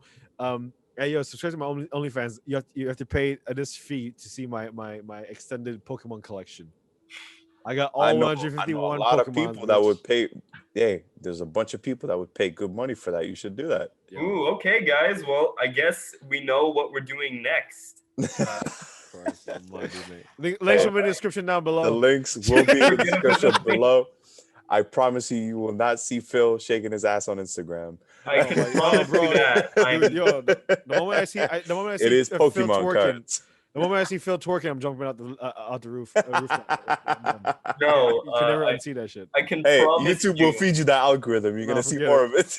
hey, yo, subscribe to my OnlyFans. You have to pay this fee to see my extended Pokemon collection. I got all I know 151 a lot Pokemon. of people that would pay. Yeah, there's a bunch of people that would pay good money for that. You should do that. Ooh, okay, guys. Well, I guess we know what we're doing next. Links will be in the description down The below. links will be in the description below. I promise you will not see Phil shaking his ass on Instagram. I can promise bro, you that. Dude, yo, the moment I see It is Phil Pokemon twerking, cards. The moment I see Phil twerking, I'm jumping out the roof. Rooftop. No, You can never unsee that shit. I can Hey, promise YouTube you. will feed you that algorithm. You're No, gonna see forget more it. of it.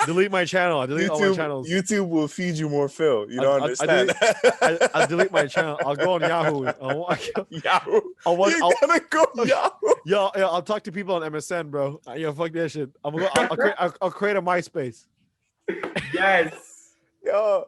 Delete my channel. I delete all my channels. YouTube will feed you more Phil. You don't understand. I delete my channel. I'll go on Yahoo. Yahoo. I'll You're gonna go Yahoo. Yo, I'll talk to people on MSN, bro. Yo, fuck that shit. I'll create a MySpace. Yes. Yo.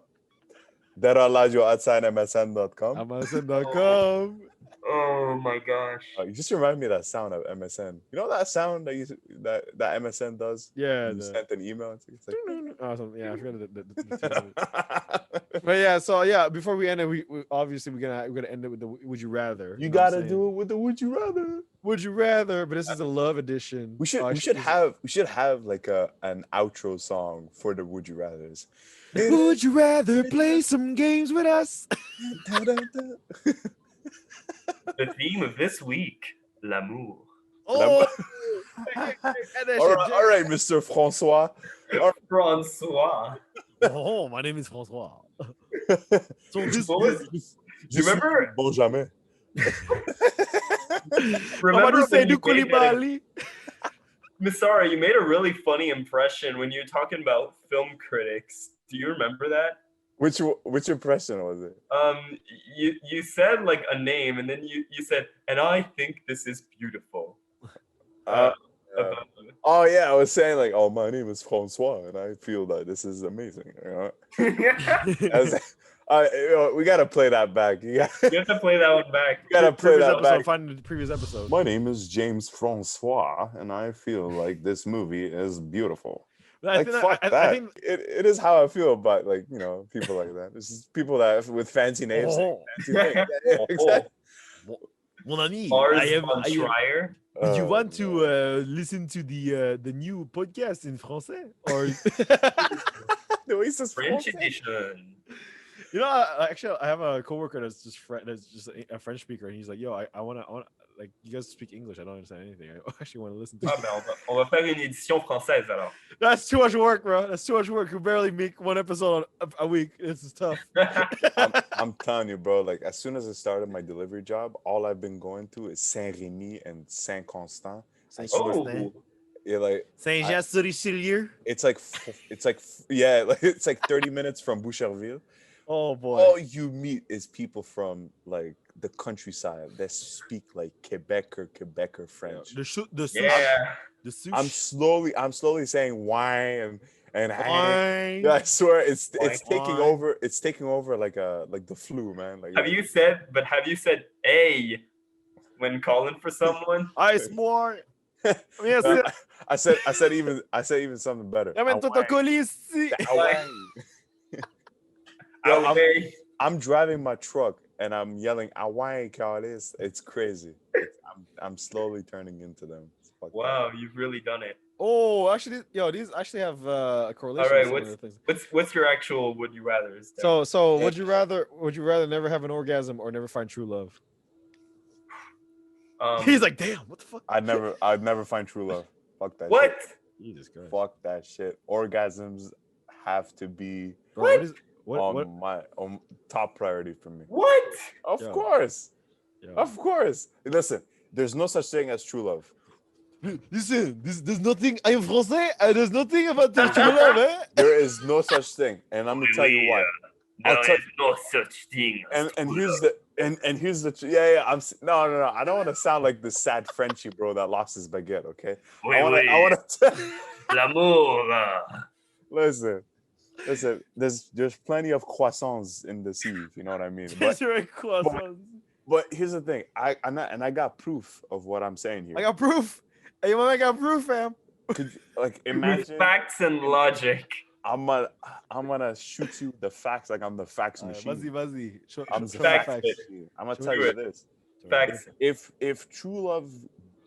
Derallaggio outside MSN.com. MSN.com. Oh my gosh. You just remind me of that sound of MSN. You know that sound that MSN does? Yeah. You sent an email. It's like, Awesome. Yeah, I forgot the But yeah, so yeah, before we end it, we obviously we're gonna end it with the would you rather. you know what I'm gotta saying? do it with the would you rather. Would you rather, but this is the love edition. We should have like an outro song for the would you rathers. Would you rather play some games with us? The theme of this week, l'amour. Oh, all right, Mr. Francois. Francois. Oh, my name is Francois. So this, What was- Je suis remember- Benjamin. Remember say when you made that- Koulibaly? Misara, you made a really funny impression when you were talking about film critics. Do you remember that? Which impression was it? You said like a name, and then you said, and I think this is beautiful. Yeah. About- Oh yeah, I was saying like, oh, my name is Francois, and I feel that this is amazing. You know? We gotta play that back. You You have to play that one back. gotta play previous that episode, back. find the previous episode. My name is James Francois, and I feel like this movie is beautiful. Like fuck that. I think It is how I feel about like people like that. This is people that with fancy names. Oh. Fancy names. Yeah, exactly. Mon ami, Lars I am. von Trier. Did you Oh, want to man. listen to the new podcast in français or The way he says French Francais. edition. actually I have a coworker that's just a French speaker and he's like, yo, I wanna like you guys speak English. I don't understand anything. I actually want to listen to Ah, it. ben, on va faire une édition française alors. That's too much work, bro. That's too much work. You barely make one episode a week. This is tough. I'm telling you, bro. Like as soon as I started my delivery job, all I've been going to is Saint-Rémy and Saint-Constant. Oh, Yeah, like Saint-Jean-sur-Richelieu. it's like 30 minutes from Boucherville. Oh boy. All you meet is people from like the countryside that speak like Quebecer French. The souche. yeah. The souche. I'm slowly saying wine and Wine. yeah, I swear it's Wine. taking over. It's taking over like the flu, man. Like Have you said hey when calling for someone? Ice more. Yes. I said even something better. Amène ton colis ici. Yo, Hey. I'm driving my truck and I'm yelling "Awai Carlis." It's crazy. I'm slowly turning into them. It's fucked up. Wow, you've really done it. Oh, actually, these actually have a correlation. All right, with some of the things. What's your actual would you rather? So Yeah. would you rather never have an orgasm or never find true love? He's like, damn, what the fuck? I'd never find true love. Fuck that. what? Jesus Christ. Shit. Fuck that shit. Orgasms have to be Bro, what? my top priority for me. What? Of Yo. course. Yo. Of course. Listen, there's no such thing as true love. Listen, there's nothing. I am français. And there's nothing about the true love, eh? There is no such thing, and I'm gonna tell you why. I'll There tell- is no such thing. as And true here's love. yeah. No. I don't want to sound like the sad Frenchie bro that lost his baguette. Okay. Oui, I oui. want to L'amour. listen. There's plenty of croissants in the sea. If you know what I mean. But, That's right, croissants. but here's the thing. I got proof of what I'm saying here. I got proof. Hey, I got proof, fam. Could like With imagine facts and logic. I'm gonna shoot you the facts like I'm the facts machine. Vas-y. I'm Show the me facts facts facts. machine. I'm gonna Show tell me you it. this. Facts. If true love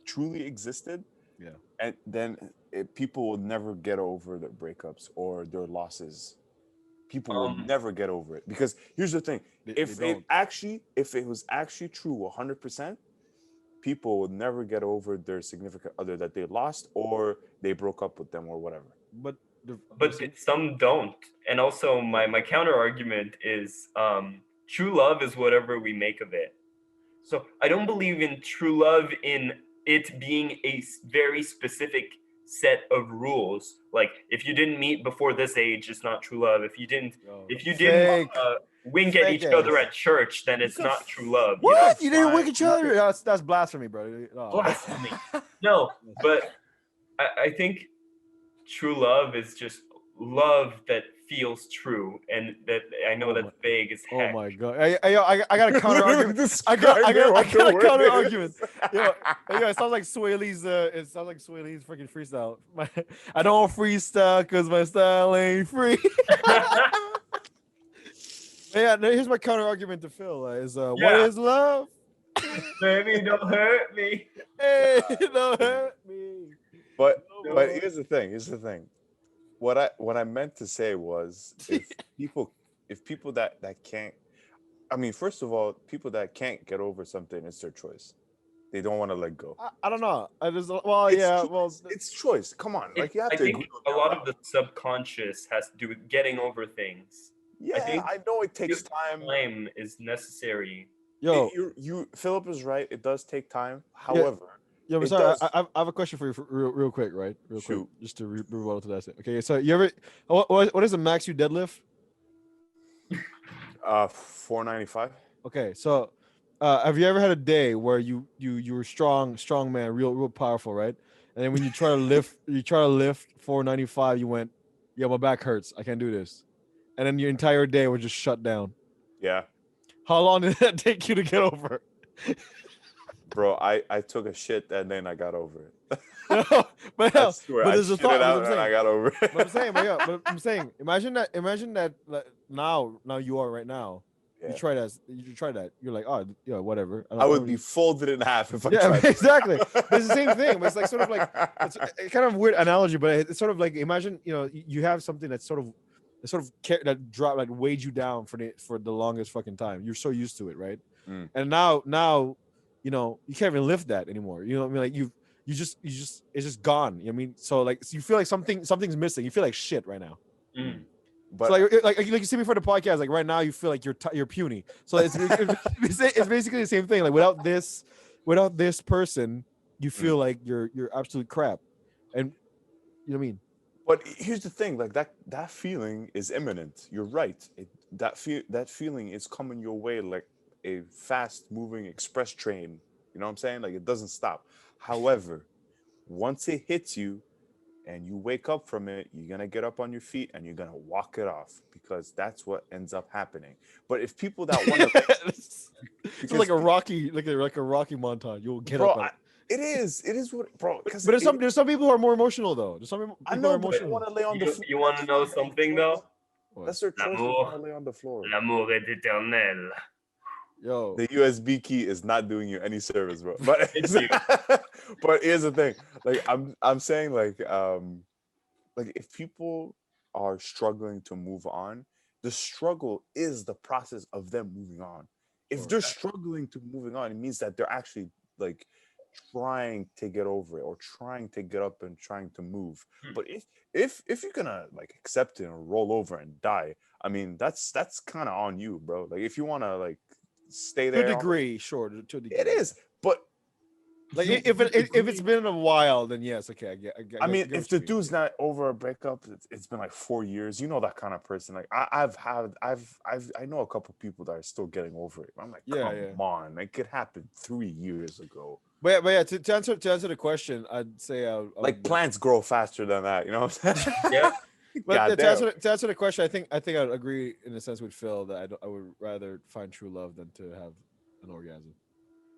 truly existed, Yeah. and then people will never get over their breakups or their losses. People will never get over it because here's the thing: They if it was actually true 100%, people would never get over their significant other that they lost or they broke up with them or whatever. But But some don't. And also my counter argument is true love is whatever we make of it. So I don't believe in true love in it being a very specific set of rules. Like if you didn't meet before this age, it's not true love. If you didn't, Yo, if you didn't fake, wink at fake each other ass. at church, then it's can not true love. What? You You didn't find- wink each other? That's blasphemy, bro. know? Oh. Blasphemy. No, but I think true love is just love that feels true, and that I know Oh that's my- vague as Oh heck. my god! I got a counter Literally argument. I got describing what the a word counter is. argument. Yo, it sounds like Sway Lee's. It sounds like Sway Lee's freaking freestyle. I don't freestyle because my style ain't free. Yeah, no, here's my counter argument to Phil. Is what Yeah. is love? Baby, don't hurt me. Hey, don't hurt me. But No. but here's the thing. Here's the thing. What I meant to say was if people that can't, I mean, first of all, people that can't get over something, it's their choice. They don't want to let go. I don't know. I just well, It's yeah, choice. well, It's choice. Come on, like you have I to think agree with a me lot on of that. the subconscious has to do with getting over things. Yeah, think I know it takes Give time. Time is necessary. yo, You Philip is right. It does take time. However, yo, it sorry, does- I have a question for you, real quick, right? Real Shoot. quick, just to rebuttal to that. Okay, so you ever, what is the max you deadlift? 495. Okay, so have you ever had a day where you were strong man, real powerful, right? And then when you try to lift 495, you went, yeah, my back hurts, I can't do this, and then your entire day was just shut down. Yeah, How long did that take you to get over? bro. I took a shit and then I got over it. but I swear, I there's a shit thought. it But out I'm and I saying, got over it. but I'm saying, but I'm saying, imagine that like, now you are right now. Yeah. You try that. You're like, oh, yeah, whatever. I would be folded in half if I Yeah, tried. exactly. But it's the same thing. But it's like sort of like it's a kind of weird analogy, but it's sort of like imagine you have something that's that drop like weighed you down for the longest fucking time. You're so used to it, right? Mm. And now you can't even lift that anymore. You know what I mean? Like you just it's just gone. You know what I mean? So like you feel like something's missing. You feel like shit right now. Mm. But So like you see me for the podcast, like right now you feel like you're puny. So it's basically the same thing. Like without this person, you feel like you're absolute crap, and you know what I mean. But here's the thing, like that feeling is imminent. You're right. That feeling is coming your way like a fast moving express train. You know what I'm saying? Like it doesn't stop. However, once it hits you and you wake up from it, you're gonna get up on your feet and you're gonna walk it off because that's what ends up happening. But if people that want to, It's like a Rocky montage. You'll get bro, up. it is what, bro. But there's some people who are more emotional though. There's some people I who know, are but they emotional. want to lay on the floor. You want to know something though? What? That's their choice. They L'amour. want to lay on the floor. L'amour est éternel. Yo, The USB key is not doing you any service, bro. But It's you. but here's the thing. Like I'm saying like if people are struggling to move on, the struggle is the process of them moving on. If they're struggling to moving on, it means that they're actually like trying to get over it or trying to get up and trying to move. But if you're gonna like accept it and roll over and die, I mean that's kind of on you, bro. Like if you want to like stay to there, a degree, sure. To a degree. it is. But Like you- if you it's agree- been a while, then yes, okay. I mean, get if what the you mean. dude's not over a breakup, it's been like 4 years. You know that kind of person. Like I know a couple people that are still getting over it. I'm like, Yeah, come yeah. on, like it happened 3 years ago. But yeah, to answer the question, I'd say I would, Like plants grow faster than that. You know what I'm saying? Yeah. But Goddamn. to answer the question, I think I'd agree in a sense with Phil that I would rather find true love than to have an orgasm.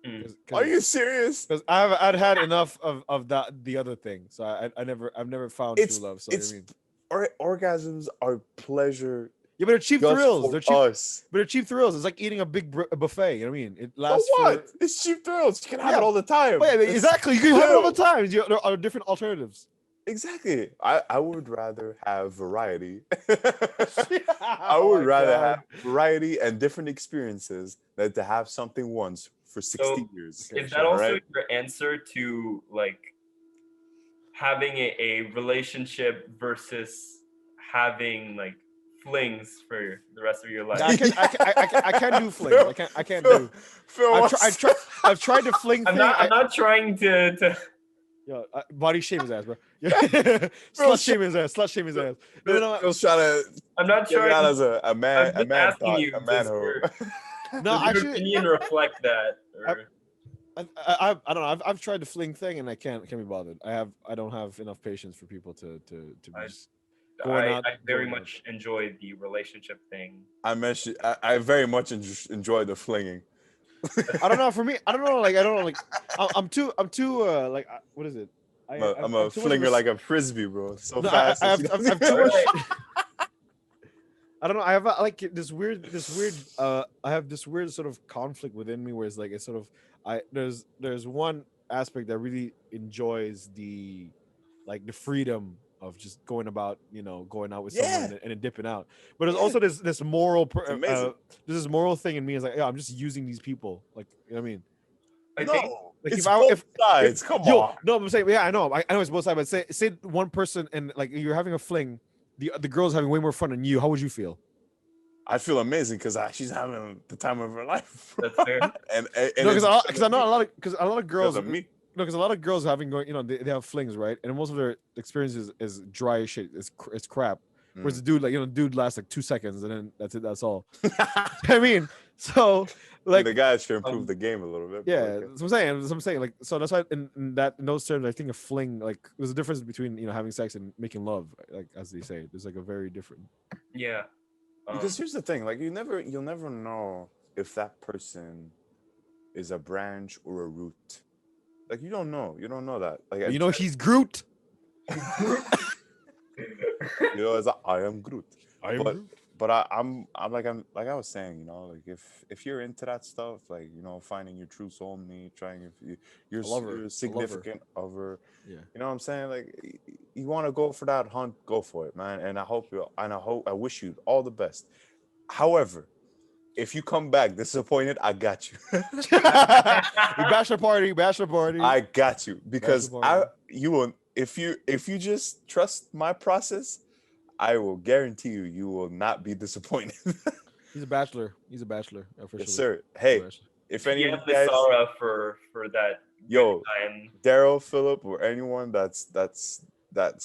Mm. Are you serious? Because I'd had enough of the other thing, so I've never found It's true love. So it's I mean, orgasms are pleasure yeah, but they're cheap just thrills. for They're cheap, us. but they're cheap thrills. It's like eating a big buffet. You know what I mean? It So lasts what? for. It's cheap thrills. You can have Yeah. it all the time. Oh, yeah, It's exactly. You can have it all the chill. time. There are different alternatives. Exactly. I would rather have variety. I Oh would my rather God. have variety and different experiences than to have something once for 60 years. Okay, Is sure. that also Right? your answer to like having a relationship versus having like flings for the rest of your life. I can't do flings. I can't do. Phil I've tried to fling I'm thing. not. I'm not trying to. Yo, body shame his ass, bro. Slut shame his ass. Slut shame his ass. No. Phil's trying to I'm not get it trying. out as a man. I'm A just man asking thought. you. A man Does hoe. No, does your actually, opinion reflect that? Or, I don't know. I've tried the fling thing and I can't be bothered. I don't have enough patience for people to be just going out. I very going out. much enjoy the relationship thing. I very much enjoy the flinging. I don't know. For me, I don't know. Like I don't know. Like I'm too like what is it? I'm a I'm too much of flinger like a frisbee, bro. So No, fast. I've too much. Alright. I don't know. I have like this weird. I have this weird sort of conflict within me where it's sort of there's one aspect that really enjoys the freedom of just going about, going out with someone and then dipping out. But there's also this moral amazing. there's this moral thing in me is like, yeah, I'm just using these people. Like, you know what I mean? I think Like it's both sides. Come on. No, I'm saying, yeah, I know it's both sides. But say one person and like you're having a fling, the girl's having way more fun than you. How would you feel? I feel amazing because she's having the time of her life. Bro. that's fair. and No, because I know a lot of girls. Because of me. No, because a lot of girls having they have flings, right? And most of their experiences is dry as shit. It's crap. Whereas the dude lasts like 2 seconds and then that's it. That's all. I mean, so like the guys should improve the game a little bit. yeah, okay. that's what I'm saying. Like, so that's why in those terms, I think a fling, like, there's a difference between having sex and making love, like as they say. There's like a very different. Yeah. Because here's the thing, like you'll never know if that person is a branch or a root. Like you don't know that. Like He's Groot. As I am Groot. But I'm like I was saying, like if you're into that stuff, like finding your true soulmate, trying your significant other, Yeah. you know what I'm saying? Like you want to go for that hunt, go for it, man. And I wish you all the best. However, if you come back disappointed, I got you. Bachelor party. I got you because Bachelor party. you will if you just trust my process. I will guarantee you will not be disappointed. He's a bachelor. Officially. Yes, sir. Hey, if any yeah, of you guys, Sarah for that. yo, Time. Daryl, Philip, or anyone that's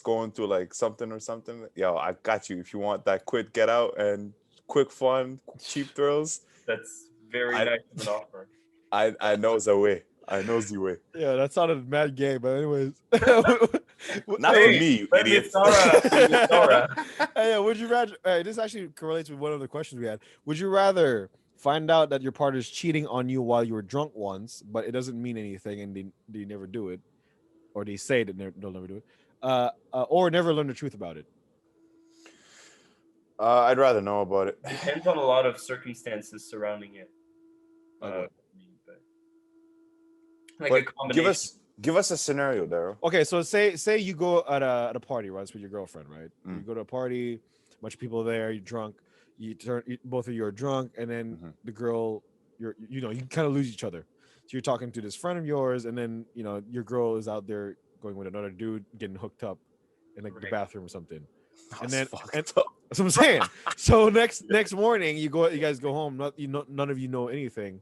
going through like something or something, yo, I got you. If you want that quick get out and quick fun, cheap thrills, That's very nice of an offer. I know the way. I know the way. Yeah, that sounded mad gay, but anyways. Not for me, you Let idiot. Sarah. Hey, would you rather? This actually correlates with one of the questions we had. Would you rather find out that your partner's cheating on you while you were drunk once, but it doesn't mean anything, and they never do it, or they say that they'll never do it, or never learn the truth about it? I'd rather know about it. Depends on a lot of circumstances surrounding it. Okay. Like a combination. Give us a scenario, Daryl. Okay, so say you go at a party, right? It's with your girlfriend, right? Mm. You go to a party, bunch of people there, you're drunk. Both of you are drunk, and then the girl, you kind of lose each other. So you're talking to this friend of yours, and then your girl is out there going with another dude, getting hooked up in like the bathroom or something. That's what I'm saying. So next morning, you guys go home. None of you know anything.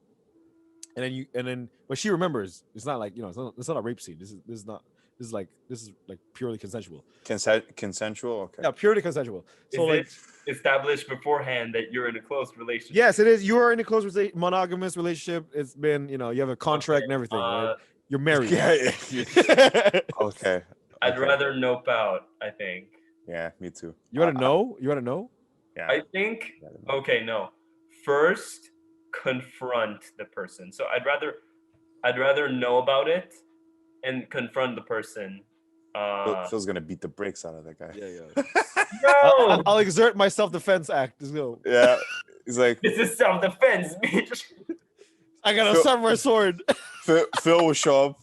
And then but she remembers. It's not like it's not a rape scene. This is like purely consensual. Consensual, okay. Yeah, purely consensual. So Is it established beforehand that you're in a close relationship? yes, it is. You are in a close monogamous relationship. It's been you have a contract and everything. Right? You're married. Yeah. Okay. I'd rather nope out. I think. Yeah, me too. You want to know? You want to know? Yeah. I think. Okay, no. First, confront the person. So I'd rather know about it and confront the person. Phil's gonna beat the brakes out of that guy. Yeah. No, I'll exert my self-defense act. Let's go. Yeah. He's like, this is self-defense, bitch. I got a samurai sword. Phil will show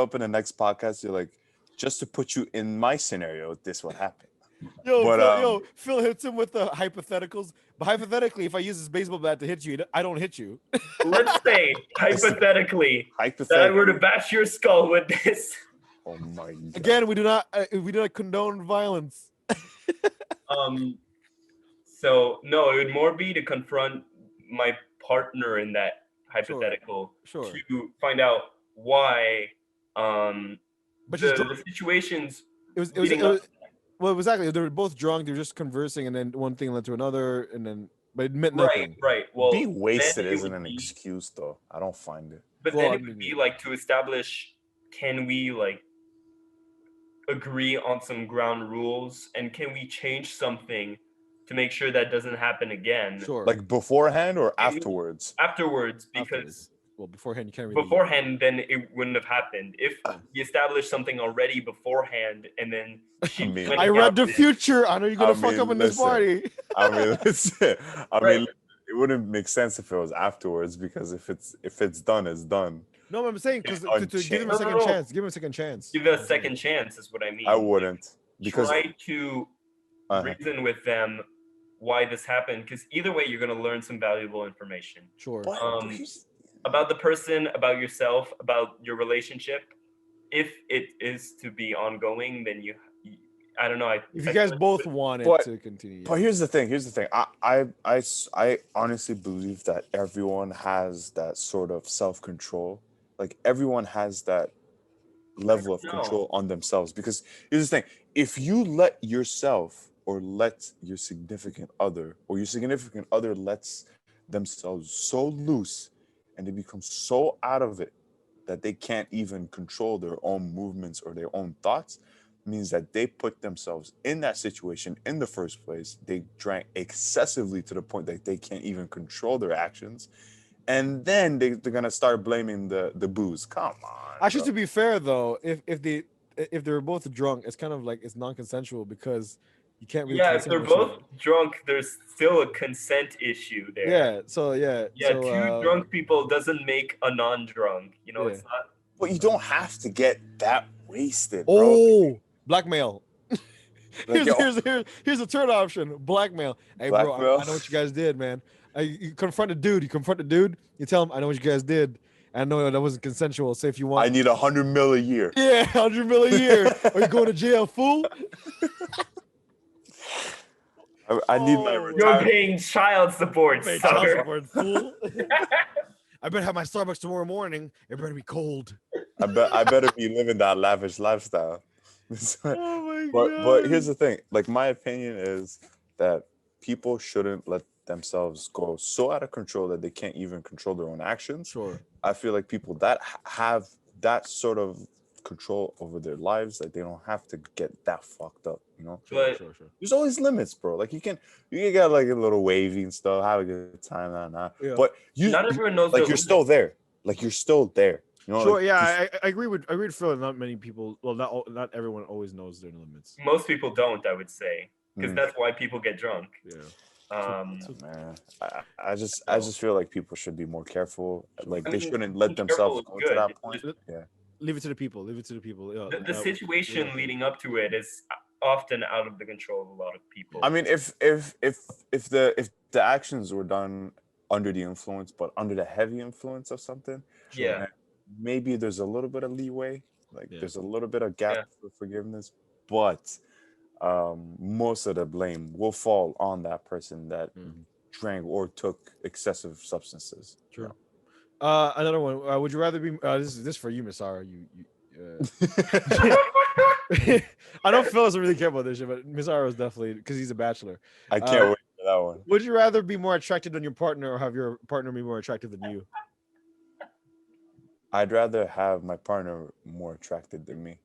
up in the next podcast. You're like, just to put you in my scenario, this would happen. Phil hits him with the hypotheticals. But hypothetically, if I use this baseball bat to hit you, I don't hit you. Let's say hypothetically that I were to bash your skull with this. Oh my God. Again, we do not condone violence. So no, it would more be to confront my partner in that hypothetical Sure. to find out why But she's the situations it was leading up. well, exactly. They were both drunk. They were just conversing, and then one thing led to another, and then but it meant Right, nothing. right. Well, Being wasted then it isn't would an be, excuse, though. I don't find it. but Well, then I it would mean, be like to establish, can we like agree on some ground rules, and can we change something to make sure that doesn't happen again Sure. Like beforehand or Can we- afterwards? afterwards? Because Afterwards. Well, beforehand you can't really. beforehand, then it wouldn't have happened. If we established something already beforehand, and then she mean- went I read about the it- future. I know you're gonna I fuck mean, up in this listen. party. I mean, listen. I Right. mean, it wouldn't make sense if it was afterwards because if it's done, it's done. No, I'm saying because It's to give him a No, second no. chance. Give him a second chance. Give it a second chance, is what I mean. I wouldn't because Try to reason with them why this happened, because either way, you're going to learn some valuable information Sure. But about the person, about yourself, about your relationship. If it is to be ongoing, then I don't know. If you guys both want it But- to continue. But here's the thing. I honestly believe that everyone has that sort of self-control. Like everyone has that level of No. control on themselves. Because here's the thing: if you let yourself or let your significant other or your significant other lets themselves so loose and they become so out of it that they can't even control their own movements or their own thoughts, means that they put themselves in that situation in the first place. They drank excessively to the point that they can't even control their actions. And then they're gonna start blaming the booze. Come on. Actually, bro. to be fair though, if they're both drunk, it's kind of like it's non-consensual because you can't really. Yeah, if they're distinguish both drunk, there's still a consent issue there. Yeah. So yeah. Yeah, so, two drunk people doesn't make a non-drunk. You know, Yeah. it's not. But you don't have to get that wasted, bro. Oh, blackmail. Like, yo, Here's a third option: blackmail. Hey, bro, Blackmail? I know what you guys did, man. You confront the dude. You tell him, I know what you guys did. I know that wasn't consensual. Say if you want. I need 100 mil a year. Yeah, 100 million a year. Are you going to jail, fool? I need my Oh, You're retirement. paying child support, Pay child sucker. support, fool. I better have my Starbucks tomorrow morning. It better be cold. I better be living that lavish lifestyle. Oh my But here's the thing. Like my opinion is that people shouldn't let themselves go so out of control that they can't even control their own actions. Sure. I feel like people that have that sort of control over their lives, like they don't have to get that fucked up, you know. But Sure. There's always limits, bro. Like you can get like a little wavy and stuff, have a good time, Yeah. but not everyone knows. like their you're still limits. there. Like you're still there. You know, Sure. like, Yeah, just- I agree with Phil. Not many people. Well, not everyone always knows their limits. Most people don't, I would say, because Mm. that's why people get drunk. Yeah. Man, I just feel like people should be more careful. Like I they mean, shouldn't let being themselves careful go is to that good. point. Just- Yeah. Leave it to the people. Yeah, The situation leading up to it is often out of the control of a lot of people. I mean, if the actions were done under the influence, but under the heavy influence of something, Yeah. then maybe there's a little bit of leeway. Like Yeah. there's a little bit of gap for forgiveness, but most of the blame will fall on that person that drank or took excessive substances. True. Another one. Would you rather be? This is for you, Miss Sarah. I know Phil doesn't really care about this shit, but Miss Sarah is definitely because he's a bachelor. I can't wait for that one. Would you rather be more attracted than your partner, or have your partner be more attractive than you? I'd rather have my partner more attracted than me.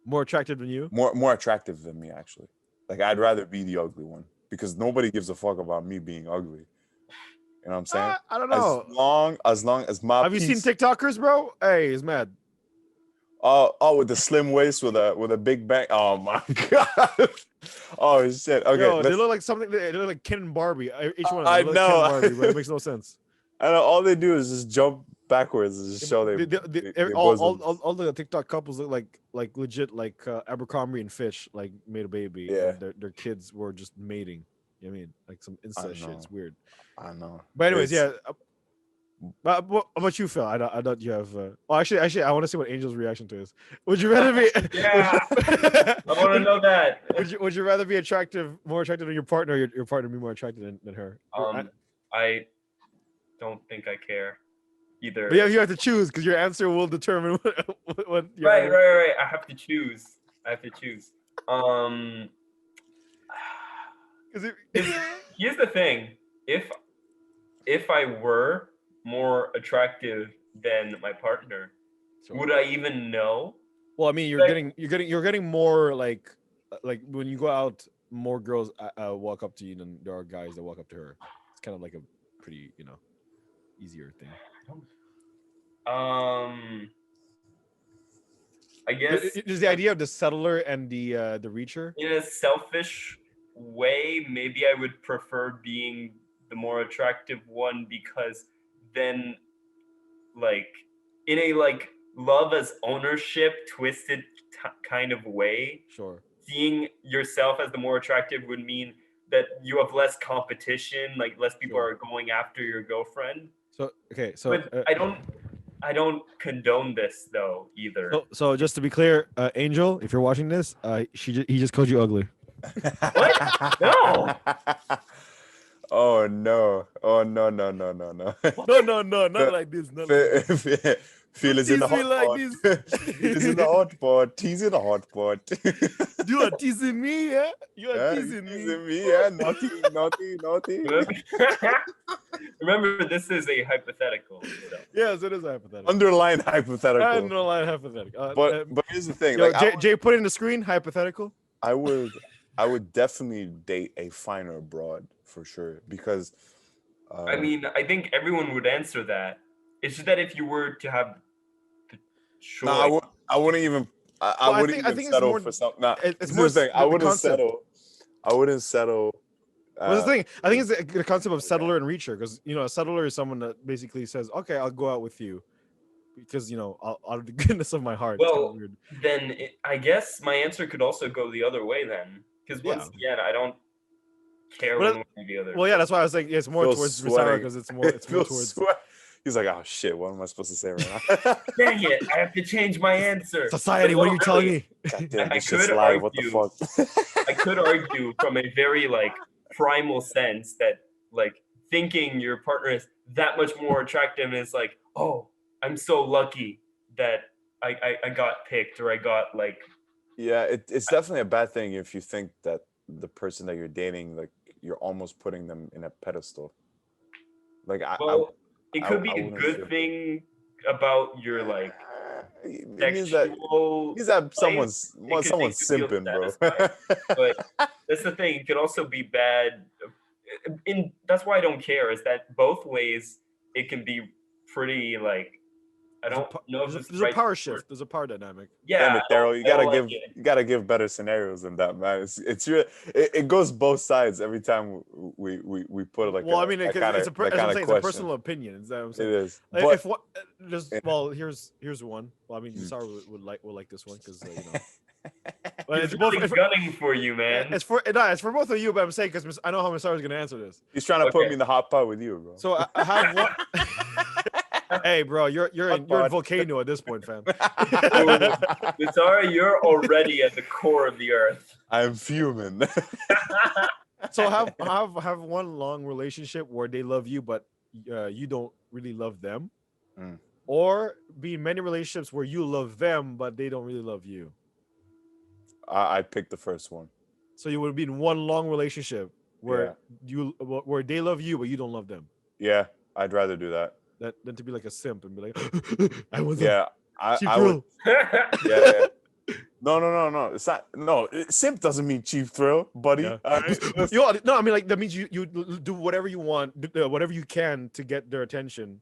More attractive than you? More attractive than me, actually. Like I'd rather be the ugly one because nobody gives a fuck about me being ugly. You know what I'm saying? I don't know. As long as my Have you seen piece- TikTokers, bro? Hey, it's mad. Oh, with the slim waist with a big bang. Oh my god. Oh shit. Okay. Yo, they look like something. They look like Ken and Barbie. Each one of them. I They look like Ken know. and Barbie, but it makes no sense. I know all they do is just jump backwards and just show their all bosoms. the TikTok couples look like legit like Abercrombie and Fish like made a baby. Yeah. And their kids were just mating. You know what I mean? Like some incest shit. know. It's weird. I know. But anyways, It's- yeah. But what about you, Phil? I don't. You have. Well, actually, I want to see what Angel's reaction to this. Would you rather be? Yeah, I want to know that. Would you rather be more attractive than your partner, or your partner be more attractive than her? I don't think I care either. But yeah, you have to choose because your answer will determine what your Right. I have to choose. Here's the thing. If I were more attractive than my partner, would I even know? Well, I mean, you're getting more like when you go out, more girls walk up to you than there are guys that walk up to her. It's kind of like a pretty, easier thing. I guess there's the idea of the settler and the reacher. In a selfish way, maybe I would prefer being the more attractive one, because then, like, in a love as ownership twisted kind of way, sure, seeing yourself as the more attractive would mean that you have less competition, like less people are going after your girlfriend. So but I don't condone this though either. So just to be clear, Angel, if you're watching this, he just called you ugly. What? No. Oh no! Oh no! No, not like this. Not like this. Phil is in the hot like pot. this. He's in the hot pot. He's in the hot pot. You are teasing me, yeah? You are teasing me. Yeah, naughty. Remember, this is a hypothetical. So. Yes, it is a hypothetical. Underline hypothetical. Underline hypothetical. But here's the thing. Yo, Jay, put it in the screen. Hypothetical. I would definitely date a finer broad for sure, because. I mean, I think everyone would answer that. It's just that if you were to have the choice, no, I wouldn't even. I wouldn't even settle for something. Nah, it's more the thing. I wouldn't settle. Well, the thing, I think it's the concept of settler and reacher, because a settler is someone that basically says, "Okay, I'll go out with you," because out of the goodness of my heart. Well, then I guess my answer could also go the other way then, because once again, I don't care one way or the other. Well, yeah, that's why I was like, it's more towards Risara, because it's more towards. He's like, oh shit, what am I supposed to say right now? Dang it, I have to change my answer. Society, what are you telling me? Goddamn, I could argue. What the fuck? I could argue from a very primal sense that thinking your partner is that much more attractive, and it's like, oh, I'm so lucky that I got picked, or I got Yeah, it's definitely a bad thing if you think that the person that you're dating, you're almost putting them in a pedestal. It could be a good thing about your sexual. He's that someone's simping, bro. But that's the thing. It could also be bad. That's why I don't care. Is that both ways it can be pretty I don't know if there's a power shift. There's a power dynamic. Yeah, damn it, Daryl, you gotta give better scenarios than that, man. It's real. It goes both sides every time we put it Well, I mean, it's a personal opinion. Is that what I'm saying? It is. Here's one. Well, I mean, Sarah would like this one because it's really gunning for you, man. It's for both of you, but I'm saying because I know how Sarah's gonna answer this. He's trying to put me in the hot pot with you, bro. So I have one. Hey, bro, you're in volcano at this point, fam. Sorry, you're already at the core of the earth. I'm fuming. So have one long relationship where they love you, but you don't really love them, or be in many relationships where you love them, but they don't really love you. I picked the first one. So you would be in one long relationship where where they love you, but you don't love them. Yeah, I'd rather do that. Than to be like a simp and be like, I was I would. Yeah. No. It's not. No, simp doesn't mean cheap thrill, buddy. Yeah. All right. No, I mean that means you do whatever you want, whatever you can to get their attention.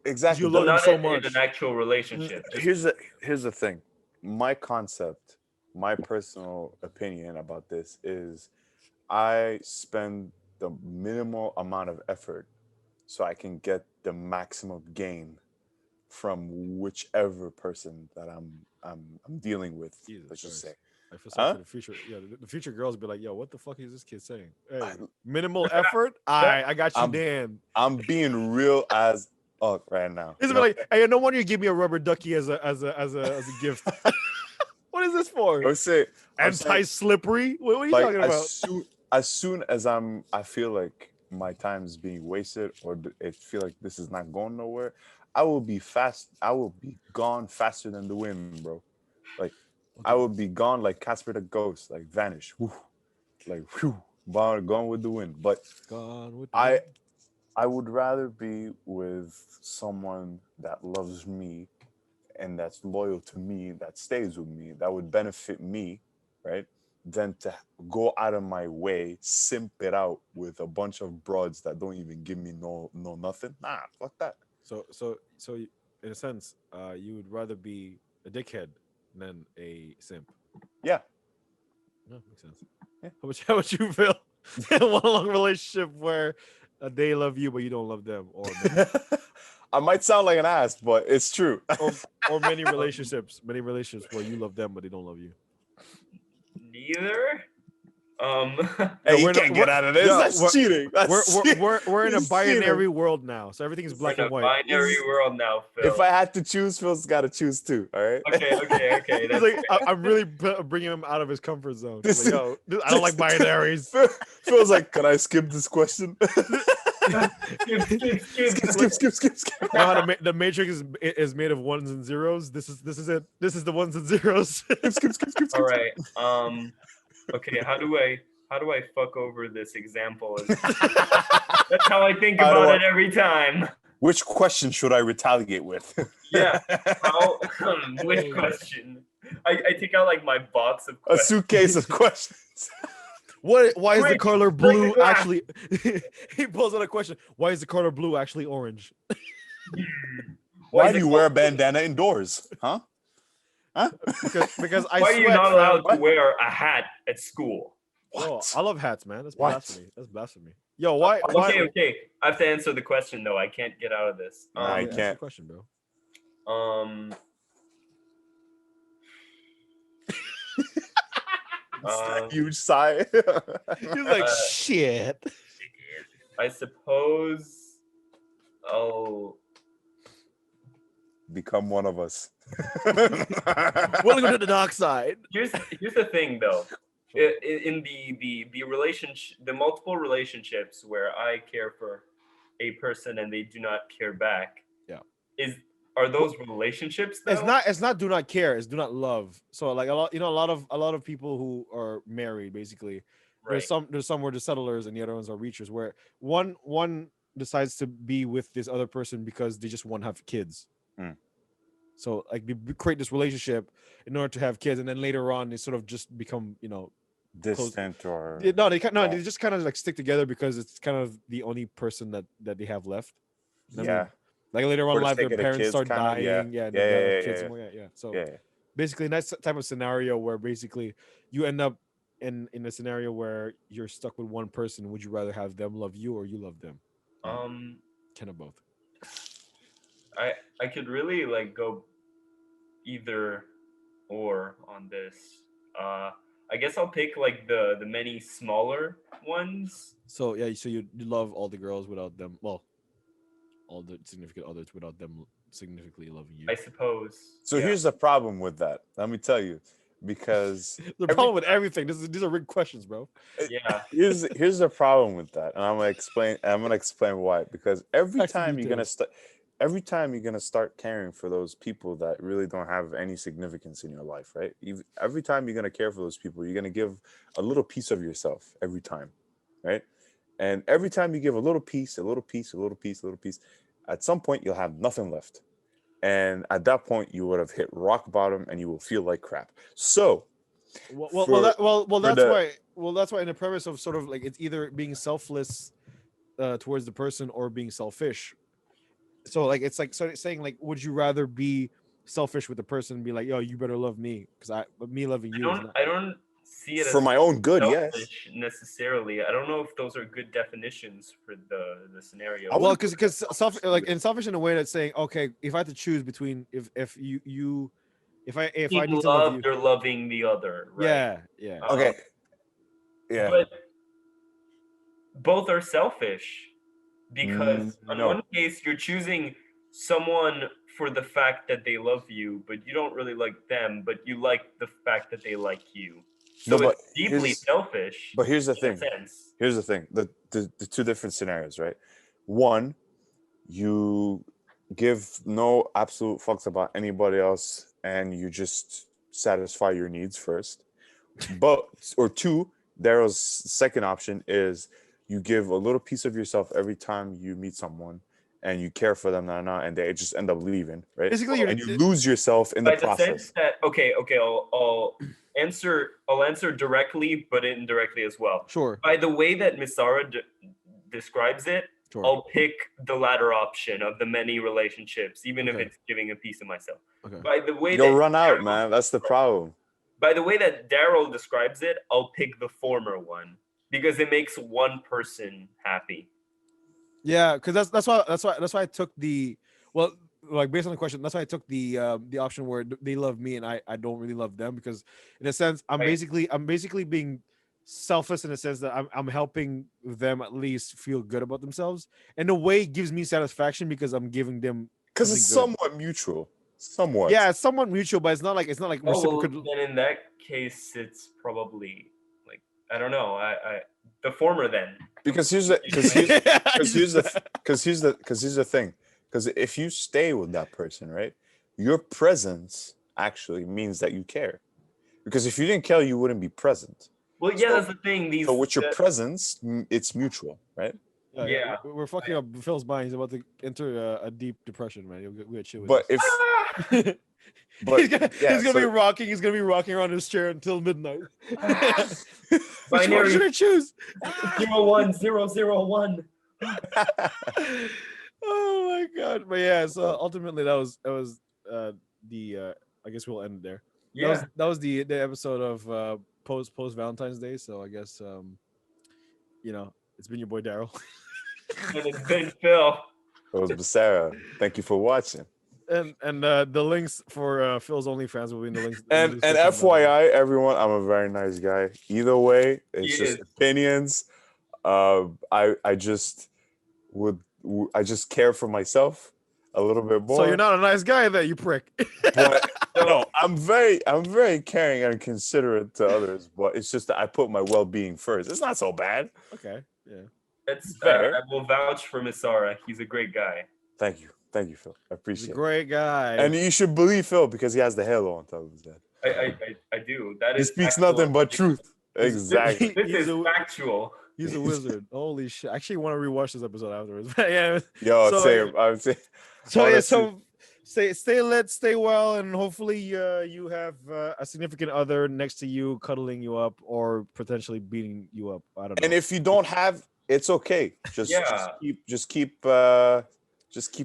Exactly. You love them so much. In an actual relationship. Here's the thing. My concept, my personal opinion about this is, I spend the minimal amount of effort so I can get the maximum gain from whichever person that I'm dealing with. Let's just say. I feel sorry for the future. Yeah, the future girls be like, "Yo, what the fuck is this kid saying?" Hey, minimal effort. I got you, Dan. I'm being real as fuck right now. He's You know? like, hey, no wonder you give me a rubber ducky as a gift. What is this for? I'm saying, Anti-slippery? What are you like talking about? as soon as I feel like my time is being wasted, or it feel like this is not going nowhere, I will be fast. I will be gone faster than the wind, bro. Like I will be gone like Casper the Ghost, like vanish, whew, like whew, gone with the wind. But Gone with the I wind. I would rather be with someone that loves me and that's loyal to me, that stays with me, that would benefit me, right? Than to go out of my way, simp it out with a bunch of broads that don't even give me no nothing. Nah, fuck that. In a sense, you would rather be a dickhead than a simp. Yeah. No, makes sense. Yeah. How much you feel in one long relationship where they love you but you don't love them, or I might sound like an ass, but it's true. or many relationships where you love them but they don't love you. Neither. Hey, you we're can't get out of this. yeah, That's cheating. That's cheating. We're in a He's binary cheating. world now, so everything is black in a and white. binary world now, Phil. If I had to choose, Phil's got to choose too. All right. Okay. He's That's like, I'm really bringing him out of his comfort zone. He's like, yo, I don't like binaries. Phil's like, can I skip this question? skip. You know how the matrix is made of ones and zeros. This is it. This is the ones and zeros. skip. All right. Okay. How do I fuck over this example? That's how I think How do about I- it every time. Which question should I retaliate with? Yeah. Which question? I take out like my box of A questions. suitcase of questions. Why is the Quick, color break blue the glass. actually? He pulls out a question. Why is the color blue actually orange? Why is do it you wear a called- bandana indoors? Huh? Because I Why are sweat. you not allowed to What? wear a hat at school? Yo, What? I love hats, man. That's What? blasphemy. That's blasphemy. Yo, why? Okay. I have to answer the question though. I can't get out of this. Nah, you Ask can't. the question, bro. That huge sigh. He's like, shit. I suppose I'll Become one of us. Welcome to the dark side. here's the thing though. In the relationship, the multiple relationships where I care for a person and they do not care back. Yeah. Are those relationships though? It's not do not care, it's do not love. So like a lot of people who are married basically. Right. There's some where the settlers and the other ones are reachers, where one decides to be with this other person because they just want to have kids. Mm. So like they create this relationship in order to have kids, and then later on they sort of just become Distant or they just kind of like stick together because it's kind of the only person that they have left. You know what I yeah. mean? Like later on For in the life, sake their of the parents kids, start kind of, dying. yeah. And Yeah, they have yeah, kids yeah. and more, yeah. So Yeah. basically, that's type of scenario where basically you end up in a scenario where you're stuck with one person. Would you rather have them love you or you love them? Kind of both. I could really like go either or on this. I guess I'll pick like the many smaller ones. So yeah, so you love all the girls without them. Well, all the significant others without them significantly loving you. I suppose. So Yeah. here's the problem with that. Let me tell you, because The problem with everything. These are rigged questions, bro. Yeah. here's the problem with that, and I'm gonna explain why. Because every Back to time you're gonna details. every time you're gonna start caring for those people that really don't have any significance in your life, right? Every time you're gonna care for those people, you're gonna give a little piece of yourself every time, right? And every time you give a little piece, at some point you'll have nothing left. And at that point, you would have hit rock bottom, and you will feel like crap. So, That's the- why in the premise of sort of like it's either being selfless towards the person or being selfish. So like it's like saying like, would you rather be selfish with the person and be like, yo, you better love me because me loving you is not. I don't see it for as my own good, yes. selfish necessarily. I don't know if those are good definitions for the scenario. I Well, wouldn't because selfish in a way that's saying, okay, if I had to choose between if I need Being to love you, loved or loving the other, right? yeah. Okay. Yeah. But both are selfish because on No. one case you're choosing someone for the fact that they love you, but you don't really like them, but you like the fact that they like you. So No, but it's deeply here's- selfish. But here's the in a thing. sense. Here's the thing. The two different scenarios, right? One, you give no absolute fucks about anybody else and you just satisfy your needs first. But or two, Daryl's second option is you give a little piece of yourself every time you meet someone and you care for them, and they just end up leaving, right? Basically, you're And you lose yourself in the By the process. sense that I'll answer directly, but indirectly as well. sure. By the way that Misara describes it, Sure. I'll pick the latter option of the many relationships, even if Okay. it's giving a piece of myself. Okay. By the way You'll that run out, Daryl- man. That's the problem. By the way that Daryl describes it, I'll pick the former one because it makes one person happy. Yeah, because that's why I took the like based on the question. That's why I took the option where they love me and I don't really love them, because in a sense I'm Right. basically being selfless in a sense that I'm helping them at least feel good about themselves. In a way, it gives me satisfaction because I'm giving them Because it's something good. somewhat mutual. Somewhat. Yeah, it's somewhat mutual, but it's not like Oh, well, reciprocal. then in that case, it's probably like I don't know. I the former then. Because here's the thing. Because if you stay with that person, right, your presence actually means that you care. Because if you didn't care, you wouldn't be present. Well, yeah, So- that's the thing. These So with your the- presence, it's mutual, right? Yeah. We're fucking up Phil's mind. He's about to enter a deep depression, man. He'll get chill with But this. if but he's gonna yeah, be rocking. He's gonna be rocking around his chair until midnight. Which one Binary should I choose? 01001. Oh my god! But yeah, so ultimately that was I guess we'll end there. Yeah. That was the episode of post Valentine's Day. So I guess it's been your boy Daryl. And it's been Phil. It was Sarah. Thank you for watching. and the links for Phil's OnlyFans will be in the links. in the And description below. FYI, everyone, I'm a very nice guy. Either way, it's He just is. opinions. I just care for myself a little bit more. So you're not a nice guy, then, you prick. But no, I'm very caring and considerate to others. But it's just that I put my well-being first. It's not so bad. Okay, yeah. That's Fair. I will vouch for Misara. He's a great guy. Thank you, Phil. I He's appreciate a it. great guy. And you should believe Phil because he has the halo on top of his head. I do. That He is speaks factual. nothing but truth. He's- Exactly. This He's is a- factual. He's a wizard. Holy shit! I actually want to rewatch this episode afterwards. But yeah. Yo, So- same. I'm saying. So yeah. Honestly. So stay lit, stay well, and hopefully you have a significant other next to you, cuddling you up, or potentially beating you up. I don't know. And if you don't have, it's okay. Just keep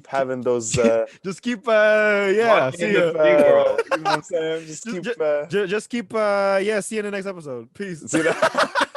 having those. just keep yeah. Walking See in the ya. free world. You know what I'm saying? Just keep. Just keep yeah. See you in the next episode. Peace. See that?